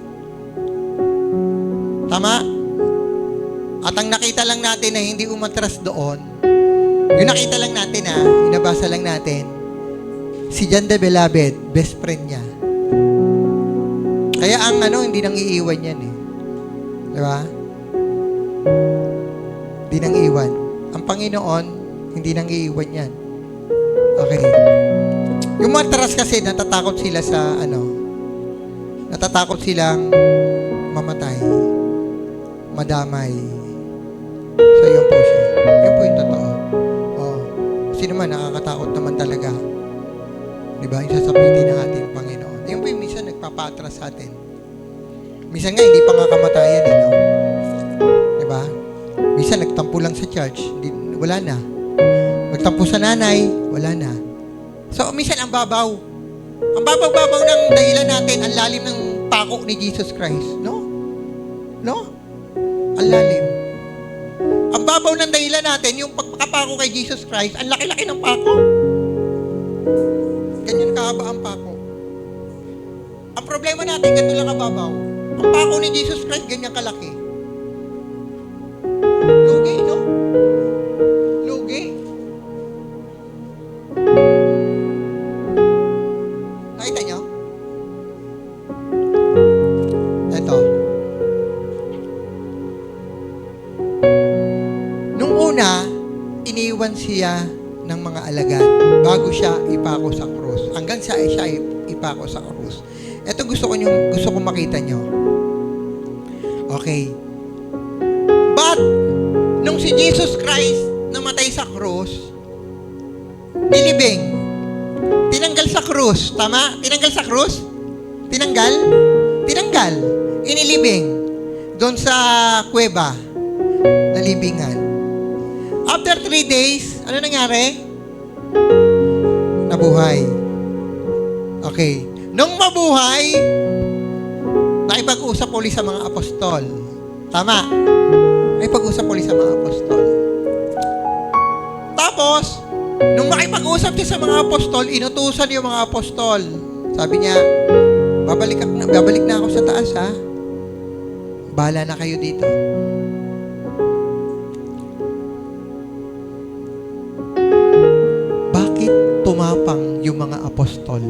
Tama? At ang nakita lang natin na hindi umatras doon, yung nakita lang natin inabasa lang natin, si John the Beloved, best friend niya. Kaya ang hindi nang iiwan yan Di ba? Hindi nang iwan. Ang Panginoon, hindi nang iiwan yan. Okay. Yung mga taras kasi, natatakot sila sa natatakot silang mamatay, madamay. So, yun po siya. Yun po yung totoo. Kasi naman, nakakatakot naman talaga. Di ba? Yung sasapitin ng ating Panginoon. Yun po yung minsan nagpapatras sa atin. Minsan nga, hindi pa nga kamatayan no? Di ba? Minsan, nagtampo lang sa church, wala na. Nagtampo sa nanay, wala na. So, minsan, ang babaw. Ang babaw-babaw ng dahilan natin, ang lalim ng pako ni Jesus Christ. No? Ang lalim. Ang babaw ng dahilan natin, yung pagkapako kay Jesus Christ, ang laki-laki ng pako. Ganyan kahaba ang pako. Ang problema natin, ganito lang kababaw. Ang pako ni Jesus Christ, ganyan kalaki. siya ng mga alagad bago siya ipako sa krus. Hanggang siya ipako sa krus. Ito gusto ko makita nyo. Okay. But, nung si Jesus Christ namatay sa krus, nilibing. Tinanggal sa krus. Tama? Tinanggal sa krus? Tinanggal? Tinanggal. Inilibing. Doon sa kuweba. Nalibingan. After 3 days, ano nangyari? Nabuhay. Okay. Nung mabuhay, nakipag-usap ulit sa mga apostol. Tama? Nakipag-usap ulit sa mga apostol. Tapos, nung makipag-usap siya sa mga apostol, inutusan yung mga apostol. Sabi niya, babalik na ako sa taas, ha? Bahala na kayo dito. Bakit tumapang yung mga apostol?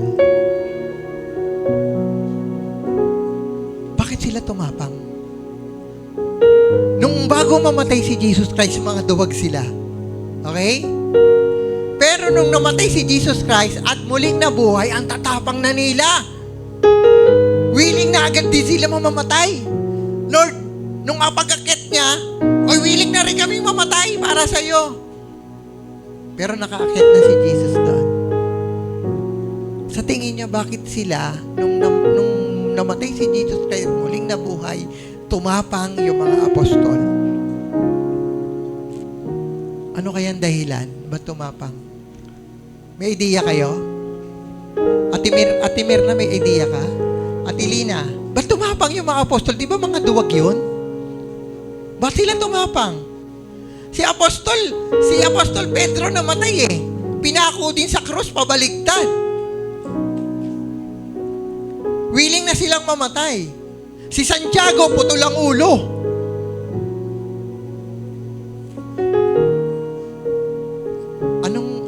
Bakit sila tumapang? Nung bago mamatay si Jesus Christ, mga duwag sila. Okay? Pero nung namatay si Jesus Christ at muling nabuhay, ang tatapang na nila. Willing na agad din sila mamamatay. Lord, nung apag-akit niya, ay willing na rin kaming mamatay para sa iyo. Pero nakaakit na si Jesus doon. Sa tingin niyo, bakit sila, nung namatay si Jesus Christ, muling nabuhay, tumapang yung mga apostol? Ano kayang dahilan? Ba't tumapang? May idea kayo? Ate Mirna, may idea ka? Ate Lina, ba't tumapang yung mga apostol? Di ba mga duwag yun? Ba't sila tumapang? Si Apostol Pedro namatay eh. Pinako din sa krus, pabaliktad. Willing na silang mamatay. Si Santiago, putol ang ulo.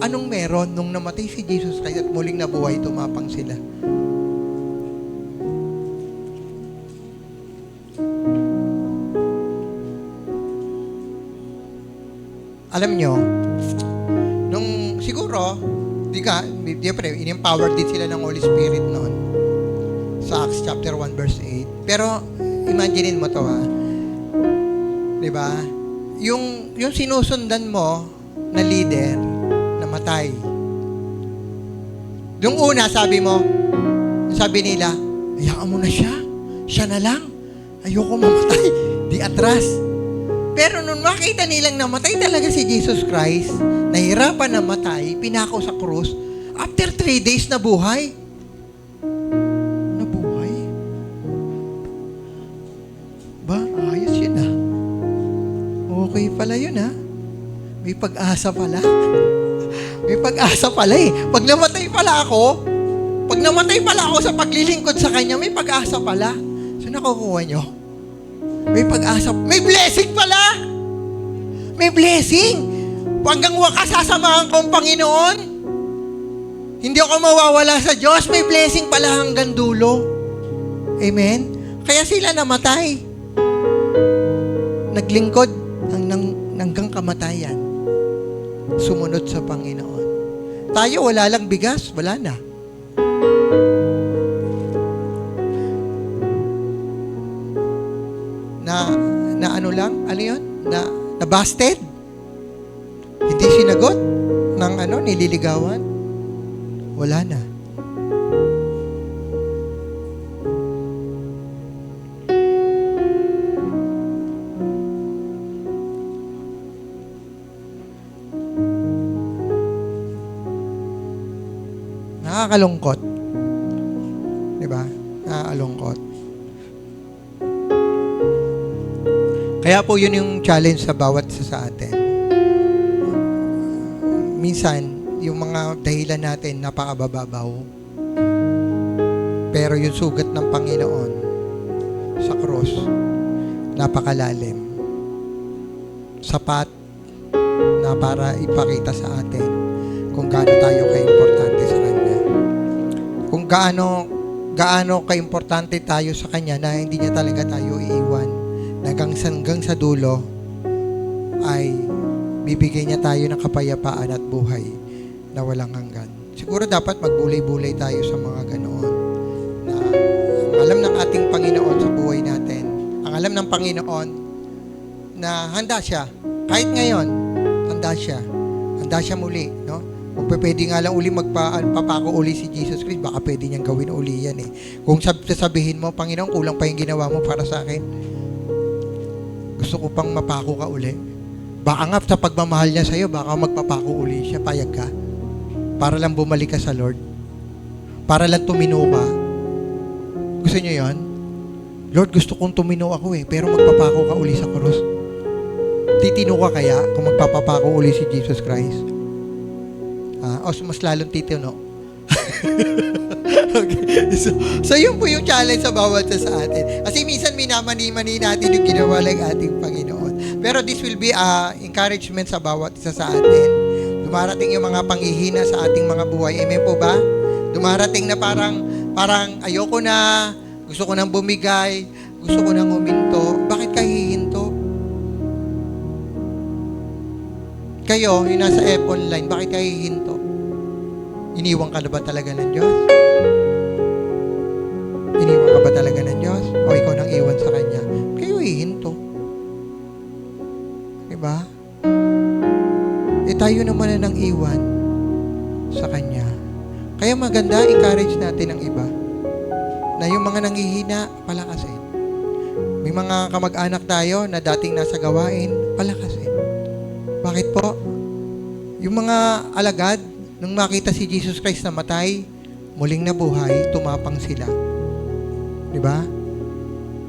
Anong meron nung namatay si Jesus Christ at muling nabuhay, tumapang sila? Alam nyo, nung siguro, di in-empowered din sila ng Holy Spirit noon sa Acts chapter 1 verse 8. Pero, imaginein mo to, ha? Di ba? Yung sinusundan mo na leader, namatay. Yung una, sabi nila, hayaan mo na siya. Siya na lang. Ayoko mamatay. Di atras. Pero nung makita nilang namatay talaga si Jesus Christ, nahirapan namatay, pinako sa krus, after 3 days nabuhay. Nabuhay? Ba, ayos yun ah. Okay pala yun ah. May pag-asa pala. May pag-asa pala eh. Pag namatay pala ako sa paglilingkod sa Kanya, may pag-asa pala. So nakukuha nyo? May pag-asa. May blessing pala! May blessing! Hanggang wakas sasamahan ko ang Panginoon. Hindi ako mawawala sa Diyos. May blessing pala hanggang dulo. Amen? Kaya sila namatay. Naglingkod hanggang kamatayan. Sumunod sa Panginoon. Tayo, wala lang bigas. Wala na. Na ano lang? Ano yun? Na busted? Hindi sinagot ng nililigawan? Wala na. Nakakalungkot. Diba? Nakakalungkot. Kaya po yun yung challenge sa bawat isa sa atin. Minsan, yung mga dahilan natin napakabababaw. Pero yung sugat ng Panginoon sa cross, napakalalim. Sapat na para ipakita sa atin kung gaano tayo ka-importante sa Kanya. Kung gaano ka-importante tayo sa Kanya na hindi niya talaga tayo iiwan. Hanggang sa dulo ay bibigay niya tayo ng kapayapaan at buhay na walang hanggan. Siguro dapat magbulay-bulay tayo sa mga ganoon na ang alam ng ating Panginoon sa buhay natin, ang alam ng Panginoon na handa siya. Kahit ngayon, handa siya. Handa siya muli, no? Kung pwede nga lang uli magpapako uli si Jesus Christ, baka pwede niyang gawin uli yan eh. Kung sasabihin mo, Panginoon, kulang pa yung ginawa mo para sa akin. Gusto ko pang mapako ka uli. Baka nga sa pagmamahal niya sa'yo, baka magpapako uli siya, payag ka. Para lang bumalik ka sa Lord. Para lang tumino ka. Gusto niyo yon? Lord, gusto kong tumino ako eh, pero magpapako ka uli sa krus. Titino ka kaya kung magpapapako uli si Jesus Christ? O mas lalong titino. Okay. So yun po yung challenge sa bawat isa sa atin. Kasi minsan minamani-mani natin yung ginawa ng ating Panginoon. Pero this will be encouragement sa bawat isa sa atin. Dumarating yung mga panghihina sa ating mga buhay. Amen po ba? Dumarating na parang ayoko na, gusto ko nang bumigay, gusto ko nang huminto. Bakit ka hihinto? Kayo, yung nasa online, bakit ka hihinto? Iniwan ka na ba talaga ng Diyos? Iniwan ka ba talaga ng Diyos? O ikaw nang iwan sa Kanya? Kayo hihinto. Diba? Tayo naman na nang iwan sa Kanya. Kaya maganda, encourage natin ang iba. Na yung mga nanghihina, palakasin. May mga kamag-anak tayo na dating nasa gawain, palakasin. Bakit po? Yung mga alagad, nung makita si Jesus Christ na matay, muling nabuhay, tumapang sila. Diba?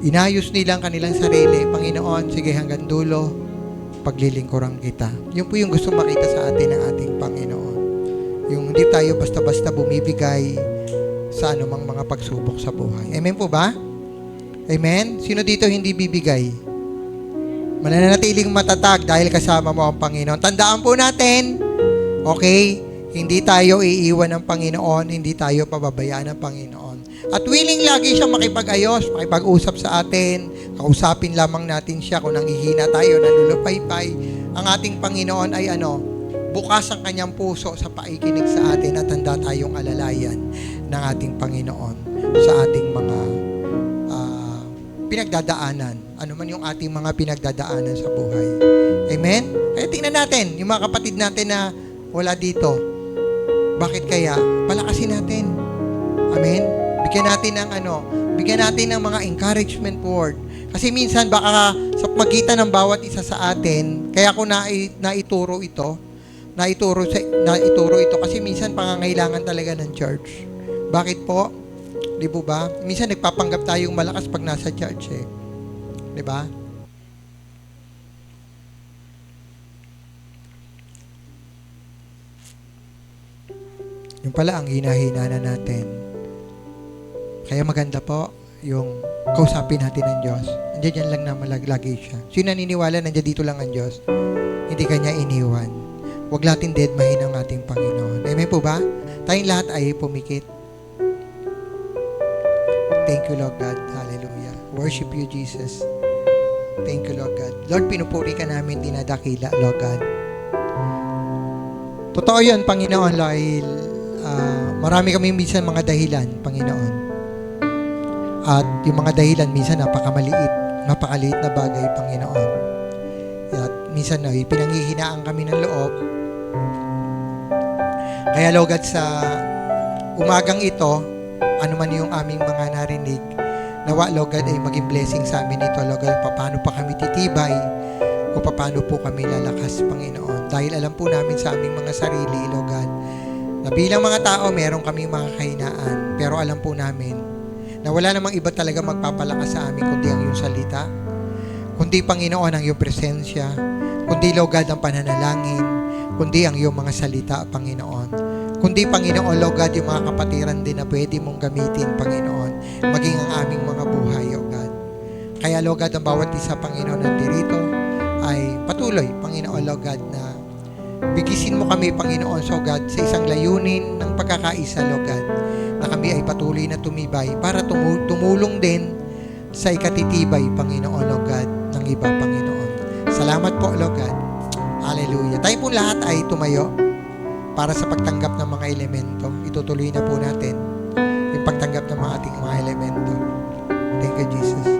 Inayos nila ang kanilang sarili. Panginoon, sige hanggang dulo, paglilingkuran kita. Yun po yung gusto makita sa atin ng ating Panginoon. Yung hindi tayo basta-basta bumibigay sa anumang mga pagsubok sa buhay. Amen po ba? Amen? Sino dito hindi bibigay? Mananatiling matatag dahil kasama mo ang Panginoon. Tandaan po natin, okay, hindi tayo iiwan ng Panginoon, hindi tayo pababayaan ng Panginoon. At willing lagi siyang makipag-ayos, makipag-usap sa atin, kausapin lamang natin siya kung nanghihina tayo, nalulupaypay. Ang ating Panginoon ay bukas ang kanyang puso sa paikinig sa atin at handa tayong alalayan ng ating Panginoon sa ating mga pinagdadaanan. Ano man yung ating mga pinagdadaanan sa buhay. Amen? Kaya tingnan natin, yung mga kapatid natin na wala dito. Bakit kaya? Palakasin natin. Amen? Bigyan natin ng mga encouragement word. Kasi minsan baka sa pagitan ng bawat isa sa atin, kaya ako naituro ito kasi minsan pangangailangan talaga ng church. Bakit po? Di po ba? Minsan nagpapanggap tayong malakas pag nasa church eh. Di ba? Yung pala ang hinahina na natin. Kaya maganda po yung kausapin natin ng Diyos. Andiyan lang na malaglagi siya. Sino naniniwala nandiyan dito lang ang Diyos? Hindi kanya iniwan. Huwag natin deadmahin ang ating Panginoon. Amen po ba? Tayong lahat ay pumikit. Thank you, Lord God. Hallelujah. Worship you, Jesus. Thank you, Lord God. Lord, pinupuri ka namin, dinadakila, Lord God. Totoo yun, Panginoon, dahil marami kami minsan mga dahilan, Panginoon. At yung mga dahilan, minsan napakaliit na bagay, Panginoon. At minsan pinanghihinaan kami ng loob. Kaya, Lord God, sa umagang ito, ano man yung aming mga narinig, nawa, Lord God, ay maging blessing sa amin ito, Lord God, paano pa kami titibay, kung paano po kami lalakas, Panginoon. Dahil alam po namin sa aming mga sarili, Lord God, na bilang mga tao, meron kaming mga kahinaan, pero alam po namin na wala namang iba talaga magpapalakas sa amin kundi ang iyong salita, kundi, Panginoon, ang iyong presensya, kundi, Lord God, ang pananalangin, kundi ang iyong mga salita, Panginoon. Kundi, Panginoon, Lord God, yung mga kapatiran din na pwede mong gamitin, Panginoon, maging ang aming mga buhay, Lord God. Kaya, Lord God, ang bawat isa, Panginoon, nandirito ay patuloy, Panginoon, Lord God, na bigisin mo kami, Panginoon, so God, sa isang layunin ng pagkakaisa, Lord God, na kami ay patuloy na tumibay para tumulong din sa ikatitibay, Panginoon, Lord God, ng iba, Panginoon. Salamat po, Lord God. Hallelujah. Tayo po lahat ay tumayo para sa pagtanggap ng mga elemento. Itutuloy na po natin yung pagtanggap ng mga ating mga elemento. Thank you, Jesus.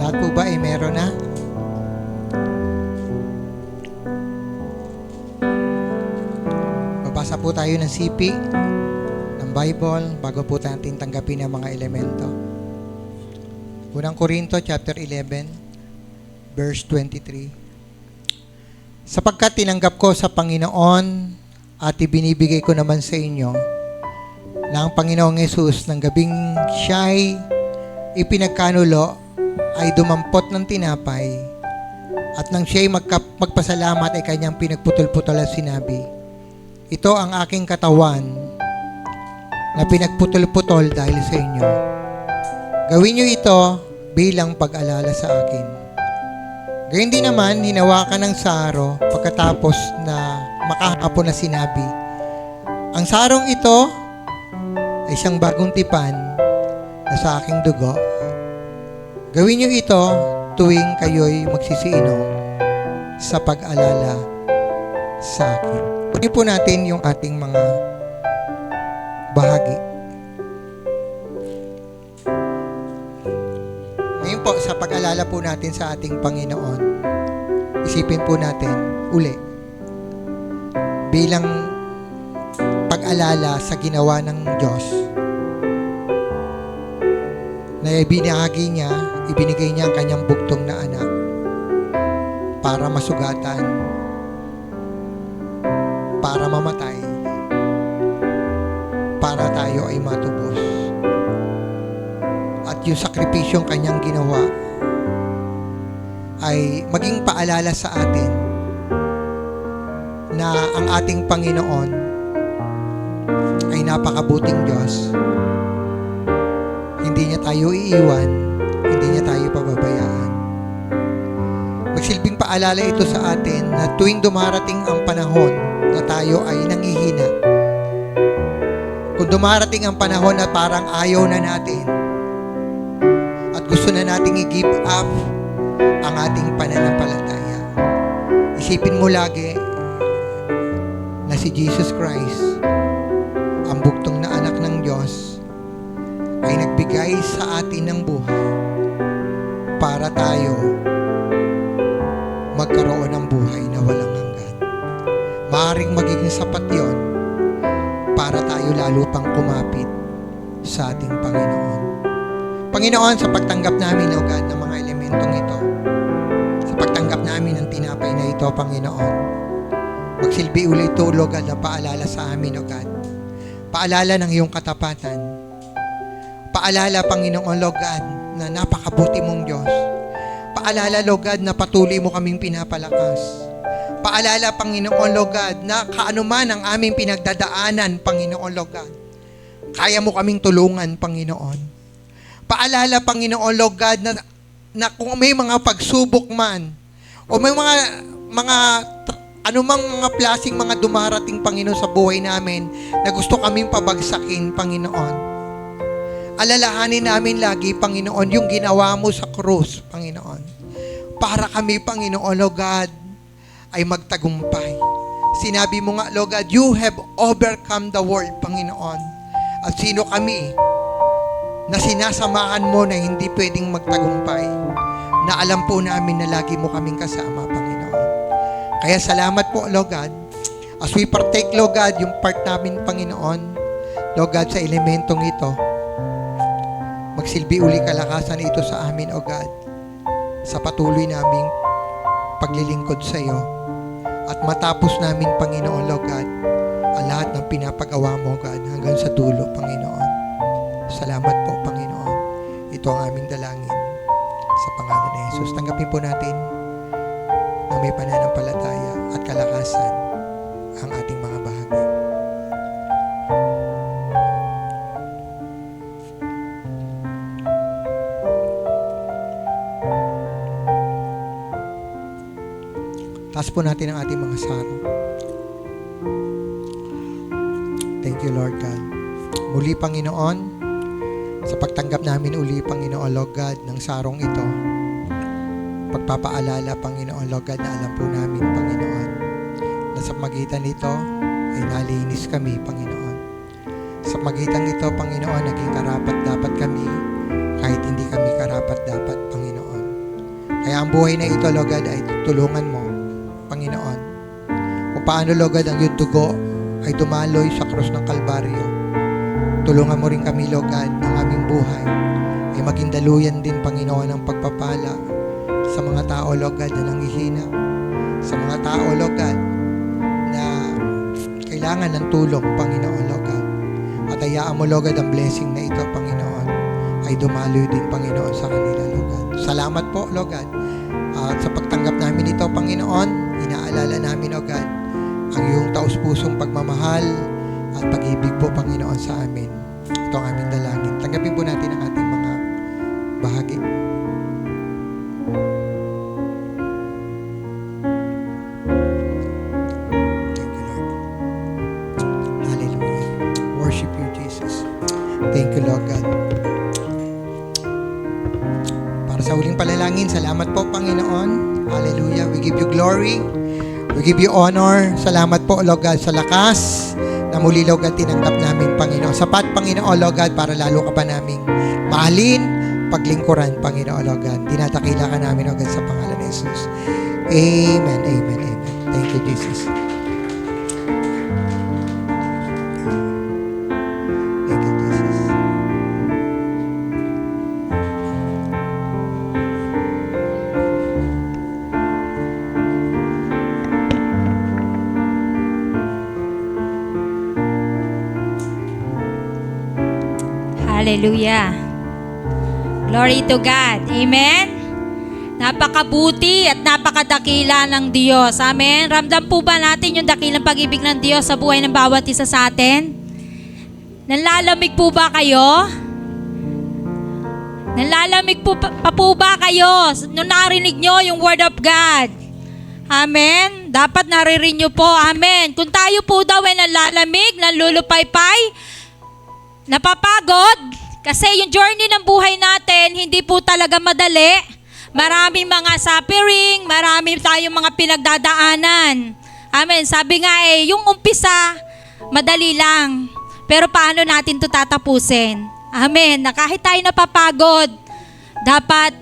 Lahat po ba ay meron na? Babasa po tayo ng CP, ng Bible, bago po natin tanggapin ang mga elemento. Unang Korinto, chapter 11, verse 23. Sapagkat tinanggap ko sa Panginoon at ibinibigay ko naman sa inyo na ang Panginoong Yesus ng gabing siya'y ipinagkanulo ay dumampot ng tinapay at nang siya'y magpasalamat ay kanyang pinagputol-putol at sinabi, ito ang aking katawan na pinagputol-putol dahil sa inyo. Gawin niyo ito bilang pag-alala sa akin. Gayun din naman, hinawakan ng saro pagkatapos na makahapon na sinabi, ang sarong ito ay isang bagong tipan na sa aking dugo. Gawin niyo ito tuwing kayo'y magsisiinom sa pag-alala sa akin. Kunin po natin yung ating mga bahagi. Ngayon po, sa pag-alala po natin sa ating Panginoon, isipin po natin uli bilang pag-alala sa ginawa ng Diyos na ibinahagi niya, ibinigay niya ang kanyang bugtong na anak para masugatan, para mamatay, para tayo ay matubos. At yung sakripisyong kanyang ginawa ay maging paalala sa atin na ang ating Panginoon ay napakabuting Diyos. Hindi niya tayo iiwan, hindi niya tayo pababayaan. Magsilbing paalala ito sa atin na tuwing dumarating ang panahon na tayo ay nanghihina, kung dumarating ang panahon na parang ayaw na natin at gusto na nating i-give up ang ating pananampalataya, isipin mo lagi na si Jesus Christ nagbigay sa atin ng buhay para tayo magkaroon ng buhay na walang hanggan. Maaaring magiging sapat yon para tayo lalo pang kumapit sa ating Panginoon. Panginoon, sa pagtanggap namin, O God, ng mga elementong ito, sa pagtanggap namin ng tinapay na ito, Panginoon, magsilbi ulit ito, O God, na paalala sa amin, O God. Paalala ng iyong katapatan. Paalala, Panginoon, O God, na napakabuti mong Diyos. Paalala, O God, na patuloy mo kaming pinapalakas. Paalala, Panginoon, O God, na kaanuman ang aming pinagdadaanan, Panginoon, O God, kaya mo kaming tulungan, Panginoon. Paalala, Panginoon, O God, na kung may mga pagsubok man, o may mga anumang mga plasing mga dumarating, Panginoon, sa buhay namin, na gusto kaming pabagsakin, Panginoon. Alalahanin namin lagi, Panginoon, yung ginawa mo sa krus, Panginoon. Para kami, Panginoon, O God, ay magtagumpay. Sinabi mo nga, Lord God, you have overcome the world, Panginoon. At sino kami na sinasamahan mo na hindi pwedeng magtagumpay, na alam po namin na lagi mo kaming kasama, Panginoon. Kaya salamat po, Lord God, as we partake, Lord God, yung part namin, Panginoon, Lord God, sa elementong ito, magsilbi uli kalakasan ito sa amin, O God, sa patuloy naming paglilingkod sa iyo. At matapos namin, Panginoon, Lord God, ang lahat ng pinapagawa mo, God, hanggang sa dulo, Panginoon. Salamat po, Panginoon. Ito ang aming dalangin sa pangalan ni Jesus. Tanggapin po natin na may pananampalataya at kalakasan ang ating mga bahagi. Taas po natin ang ating mga sarong. Thank you, Lord God. Muli, Panginoon, sa pagtanggap namin uli, Panginoon, Lord God, ng sarong ito, pagpapaalala, Panginoon, Lord God, na alam po namin, Panginoon, na sa magitan nito ay nalinis kami, Panginoon. Sa magitan ito, Panginoon, naging karapat-dapat kami kahit hindi kami karapat-dapat, Panginoon. Kaya ang buhay na ito, Lord God, ay tulungan mo, Panginoon, kung paano, Lord God, ang iyong dugo ay dumaloy sa krus ng Kalbaryo. Tulungan mo rin kami, Lord God, ng aming buhay ay maging daluyan din, Panginoon, ng pagpapala sa mga tao, Lord God, na nanghihina, sa mga tao, Lord God, na kailangan ng tulong, Panginoon, Lord God. At hayaan mo, Lord God, ang blessing na ito, Panginoon, ay dumaloy din, Panginoon, sa kanila, Lord God. Salamat po, Lord God. At sa pagtanggap namin ito, Panginoon, inaalala namin, O God, ang iyong taus-pusong pagmamahal at pag-ibig po, Panginoon, sa amin. Ito ang aming dalangin. Tanggapin po natin ang ating mga bahagi. Thank you, Lord. Hallelujah. Worship you, Jesus. Thank you, Lord God. Para sa huling palalangin, salamat po, Panginoon. Hallelujah. We give you glory. We give you honor. Salamat po, Lord God, sa lakas na muli, Lord God, tinanggap namin, Panginoon. Sapat, Panginoon, Lord God, para lalo ka pa naming mahalin, paglingkuran, Panginoon, Lord God. Dinadakila ka namin, Lord God, sa pangalan ni Jesus. Amen, amen, amen. Thank you, Jesus. Thank you, Jesus. Hallelujah. Glory to God. Amen. Napakabuti at napakadakila ng Diyos. Amen. Ramdam po ba natin yung dakilang pag-ibig ng Diyos sa buhay ng bawat isa sa atin? Nanlalamig po ba kayo? Nanlalamig po pa po ba kayo nung narinig nyo yung Word of God? Amen. Dapat naririnig nyo po. Amen. Kung tayo po daw ay nanlalamig, nanlulupaypay, napapagod, kasi yung journey ng buhay natin, hindi po talaga madali. Maraming mga suffering, marami tayong mga pinagdadaanan. Amen. Sabi nga yung umpisa, madali lang. Pero paano natin ito tatapusin? Amen. Na kahit tayo napapagod, dapat,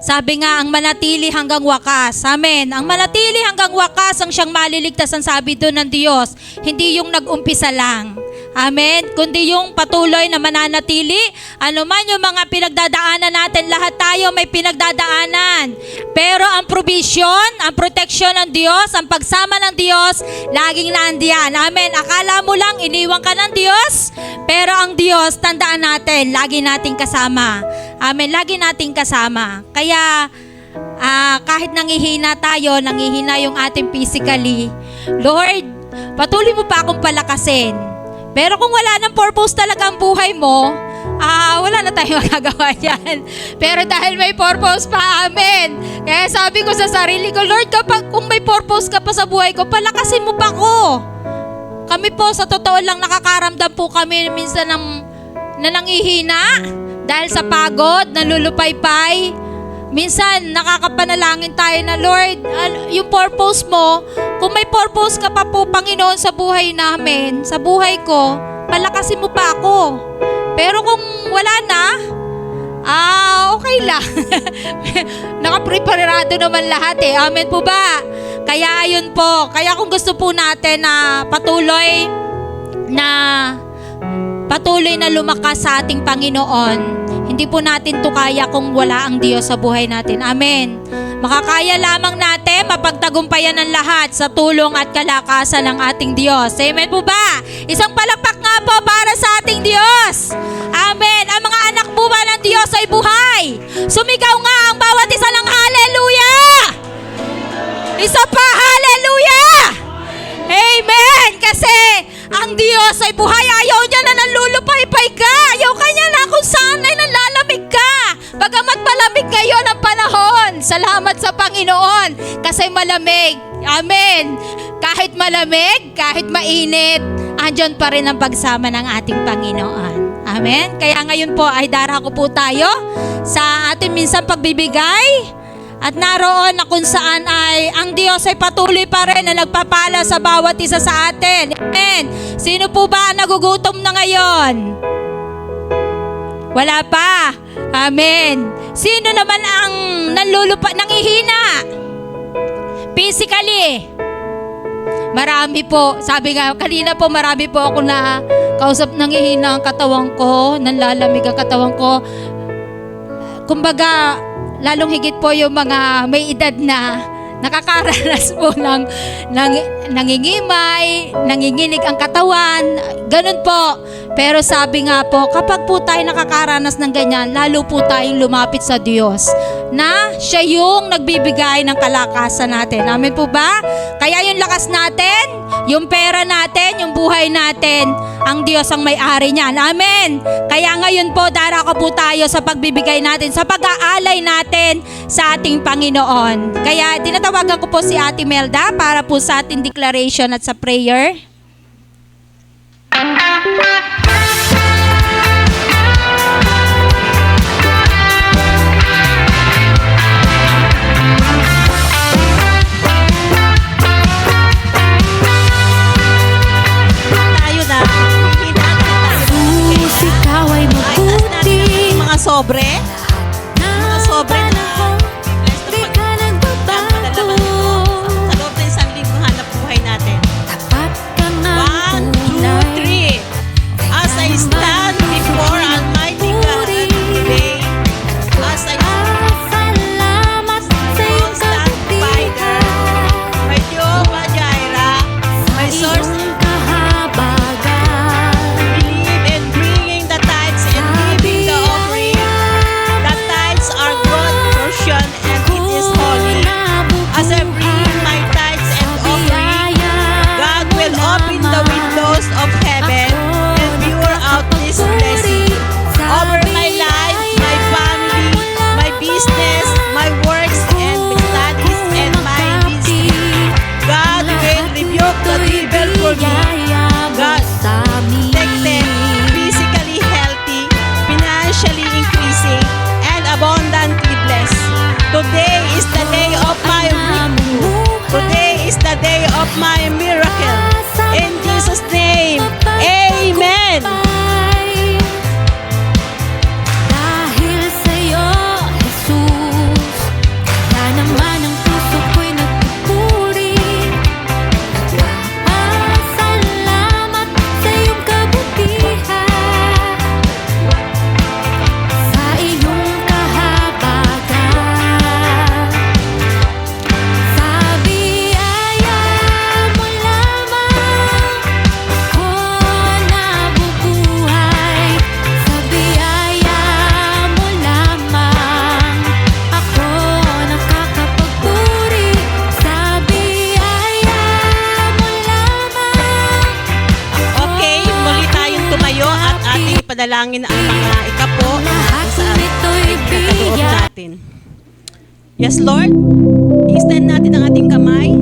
sabi nga, ang manatili hanggang wakas. Amen. Ang manatili hanggang wakas ang siyang maliligtas, ang sabi doon ng Diyos. Hindi yung nag-umpisa lang. Amen. Kundi yung patuloy na mananatili. Ano man yung mga pinagdadaanan natin, lahat tayo may pinagdadaanan. Pero ang provision, ang protection ng Diyos, ang pagsama ng Diyos, laging naandiyan. Amen. Akala mo lang iniwan ka ng Diyos, pero ang Diyos, tandaan natin, lagi nating kasama. Amen. Lagi nating kasama. Kaya, kahit nangihina tayo, nangihina yung ating physically, Lord, patuloy mo pa akong palakasin. Pero kung wala ng purpose talaga ang buhay mo, wala na tayong magagawa dyan. Pero dahil may purpose pa, amen. Kaya sabi ko sa sarili ko, Lord, kung may purpose ka pa sa buhay ko, palakasin mo pa ako. Kami po, sa totoo lang, nakakaramdam po kami minsan na nangihina dahil sa pagod, nalulupaypay. Minsan, nakakapanalangin tayo na, Lord, yung purpose mo, kung may purpose ka pa po, Panginoon, sa buhay namin, sa buhay ko, palakasin mo pa ako. Pero kung wala na, okay lang. Nakapreparado naman lahat eh. Amen po ba? Kaya ayun po. Kaya kung gusto po natin na patuloy na lumakas sa ating Panginoon, hindi po natin to kaya kung wala ang Diyos sa buhay natin. Amen. Makakaya lamang natin mapagtagumpayan ng lahat sa tulong at kalakasan ng ating Diyos. Amen po ba? Isang palakpak nga po para sa ating Diyos. Amen. Ang mga anak po ba ng Diyos ay buhay. Sumigaw nga ang bawat isa ng hallelujah! Isa pa, hallelujah! Amen! Kasi ang Diyos ay buhay. Ayaw niya na nanlulupaypay ka. Ayaw kanya na kung saan ay nanlalamig ka. Bagamat malamig ngayon ang panahon. Salamat sa Panginoon kasi malamig. Amen. Kahit malamig, kahit mainit, andyan pa rin ang pagsama ng ating Panginoon. Amen. Kaya ngayon po ay darako po tayo sa ating minsan pagbibigay. At naroon na kung saan ay ang Diyos ay patuloy pa rin na nagpapala sa bawat isa sa atin. Amen. Sino po ba ang nagugutom na ngayon? Wala pa. Amen. Sino naman ang nangihina? Physically. Marami po. Sabi nga, kanina po marami po ako na kausap, nangihina ang katawan ko, nanlalamig ang katawan ko. Kumbaga, lalong higit po yung mga may edad na nakakaranas po ng nangingimay, nanginginig ang katawan, ganun po. Pero sabi nga po, kapag po tayo nakakaranas ng ganyan, lalo po tayong lumapit sa Diyos na siya yung nagbibigay ng kalakasan natin. Amen po ba? Kaya yung lakas natin, yung pera natin, yung buhay natin, ang Diyos ang may-ari niyan. Amen. Kaya ngayon po, darako po tayo sa pagbibigay natin, sa pag-aalay natin sa ating Panginoon. Kaya tinatawagan ko po si Ate Melda para po sa ating declaration at sa prayer. Sobre? Mga sobre na sa loob ng isang linggong hanap buhay natin. 1, 2, 3. As I stand before Almighty God today, as I constant provider, my Jehovah Jireh, my source of believe in bringing the tithes and giving the offering. The tithes are good portion and it is holy. As I bring my tithes and offering, God will open the windows of heaven and pour out this blessing over my life, my family, my business, my works, and my studies, and my ministry. God will rebuke the devil for me. God protected, physically healthy, financially increasing, and abundantly blessed. Today is the day of my breakthrough. Today is the day of my miracle. In Jesus' name, amen. manalangin ang mga ikapo sa pinagkakaloob natin. Yes, Lord, i-extend natin ang ating kamay.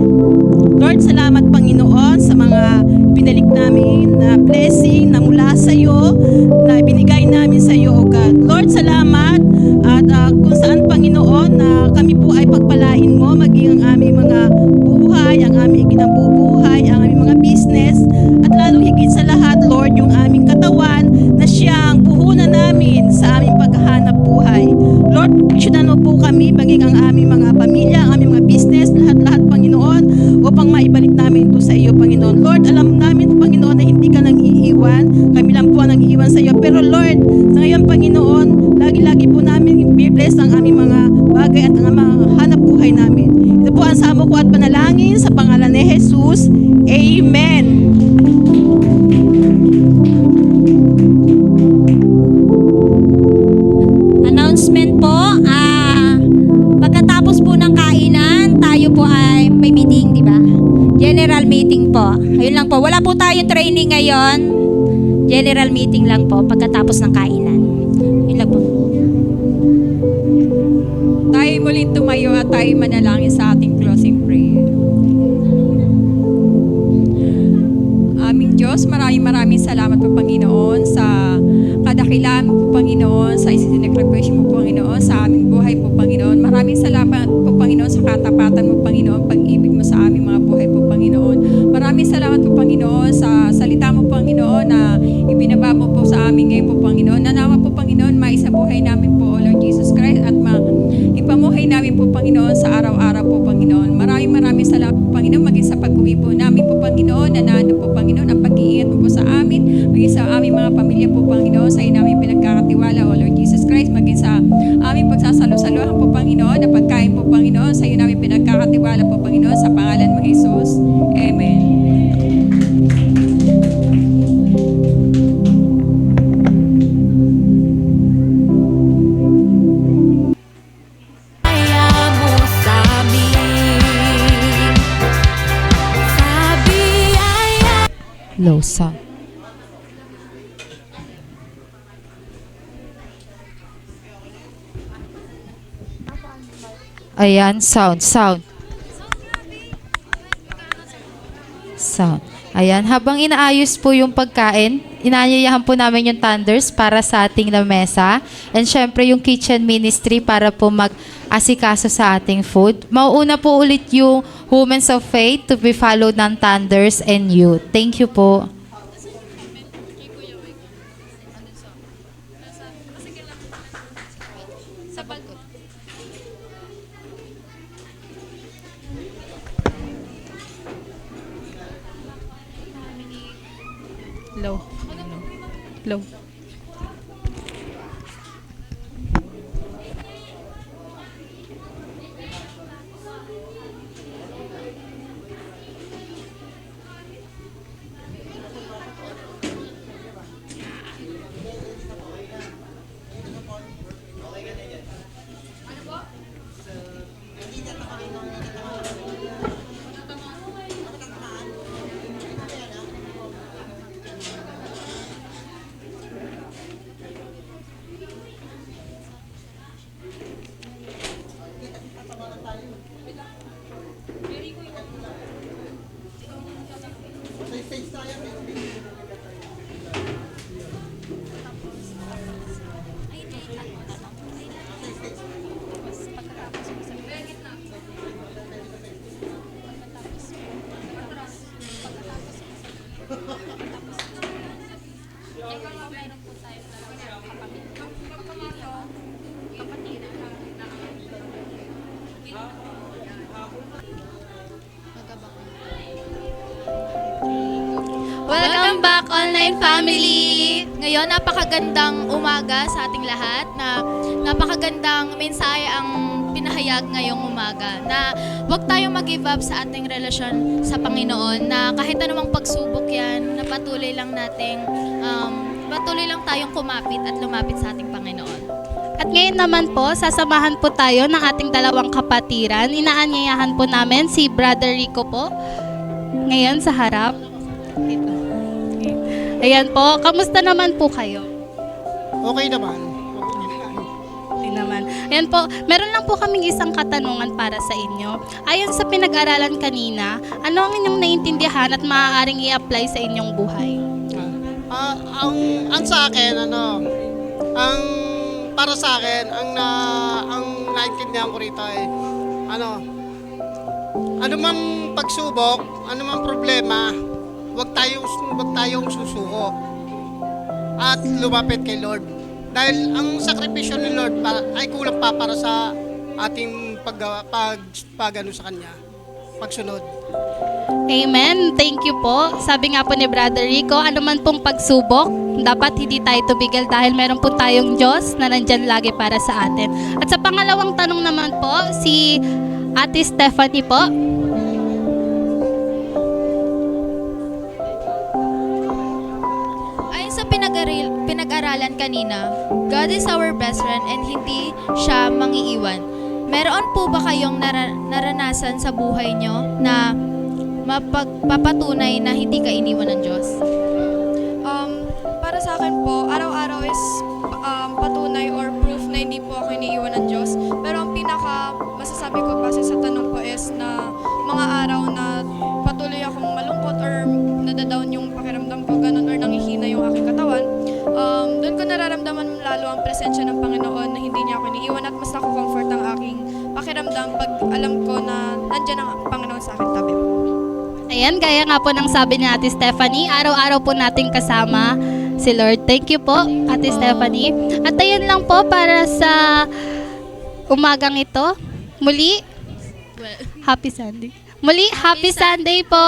Lord, salamat Panginoon sa mga pinalik namin na blessing na mula sa iyo, na binigay namin sa iyo, O God. Lord, salamat at kung saan Panginoon na kami po ay pagpalain mo, maging ang aming mga buhay, ang aming kinabubuhay, ang aming mga business, at lalong higit sa lahat, Lord, yung aming katawan na siyang puhunan namin sa aming paghahanap buhay. Lord, proteksyonan mo po kami, maging ang aming mga pamilya, ang aming mga business, lahat-lahat, Panginoon, upang maibalik namin ito sa iyo, Panginoon. Lord, alam namin, Panginoon, na hindi ka nang iiwan. Kami lang po ang nang iiwan sa iyo. Pero Lord, sa ngayon, Panginoon, lagi-lagi po namin i-bless ang aming mga bagay at ang mga hanap buhay namin. Ito po ang samo ko at panalangin sa pangalan ni Jesus. Amen. Announcement po, pagkatapos po ng kainan, tayo po ay may meeting, di ba? General meeting po. Ayun lang po. Wala po tayong training ngayon. General meeting lang po pagkatapos ng kainan. Yun lang po. Tayo muling tumayo at tayo manalangin sa ating closing prayer. Aming Diyos, maraming salamat po Panginoon sa kadakilaan mo po Panginoon, sa isinagrequest mo po Panginoon, sa aming buhay po Panginoon. Maraming salamat po Panginoon sa katapatan mo Panginoon, pag-ibig mo sa aming mga buhay po Panginoon. Maraming salamat po Panginoon sa salita mo Panginoon na ibinaba mo po sa amin ngayon po Panginoon. Nanawa po Panginoon, maisabuhay namin po, O Lord Jesus Christ, at ipamuhay namin po Panginoon sa araw-araw po Panginoon. Maraming salamat po Panginoon, maging sa pag-uwi po namin po Panginoon, nanano po Panginoon, ang pag-iingat mo po sa amin, maging sa aming mga pamilya po Panginoon, sa iyo namin pinagkakatiwala, O Lord Jesus Christ, maging sa aming pagsasalo-saluhan po Panginoon, na pagkain po Panginoon, sa iyo namin pinagkakatiwala po Panginoon, sa pangalan mo Jesus. Amen. Low sound. Ayan, sound. Ayan, habang inaayos po yung pagkain, inaanyayahan po namin yung thunders para sa ating lamesa. And syempre yung kitchen ministry para po mag-asikaso sa ating food. Mauuna po ulit yung Women of Faith to be followed ng thunders and youth. Thank you po. Low. Welcome back, online family! Ngayon, napakagandang umaga sa ating lahat, na napakagandang mensahe ang pinahayag ngayong umaga, na huwag tayong mag-give up sa ating relasyon sa Panginoon, na kahit anumang pagsubok yan, na patuloy lang tayong kumapit at lumapit sa ating Panginoon. At ngayon naman po, sasamahan po tayo ng ating dalawang kapatiran. Inaanyayahan po namin si Brother Rico po. Ngayon sa harap. Dito. Ayan po, kamusta naman po kayo? Okay naman. Hindi naman. Ayan po, meron lang po kaming isang katanungan para sa inyo. Ayon sa pinag-aralan kanina, ano ang inyong naiintindihan at maaaring i-apply sa inyong buhay? Ang sa akin, ang para sa akin, ang naintindihan ko rito ay, ano mang pagsubok, ano mang problema, wag tayong susuko at lumapit kay Lord. Dahil ang sakripisyo ni Lord ay kulang pa para sa ating pag-ano sa Kanya, pagsunod. Amen. Thank you po. Sabi nga po ni Brother Rico, ano man pong pagsubok, dapat hindi tayo tumigil dahil meron po tayong Diyos na nandyan lagi para sa atin. At sa pangalawang tanong naman po, si Ate Stephanie po. Ayon sa pinag-aralan kanina, God is our best friend and hindi siya mangiiwan. Meron po ba kayong naranasan sa buhay nyo na mapapatunay na hindi ka iniwan ng Diyos? Para sa akin po, araw-araw is patunay or proof na hindi po ako iniiwan ng Diyos. Pero ang pinaka masasabi ko base sa tanong po is na mga araw na patuloy akong malungkot or nadadown yung pakiramdam ko, ganun, or nangihina yung aking katawan, doon ko nararamdaman lalo ang presensya ng Panginoon na hindi niya ako iniiwan at mas naku-comfort ang aking pakiramdam pag alam ko na nandiyan ang Panginoon sa akin tabi. Ayan, gaya nga po ng sabi ni Ate Stephanie, araw-araw po nating kasama si Lord. Thank you po, Ate Stephanie. At ayan lang po para sa umagang ito. Muli, Happy Sunday. Muli, Happy Sunday po!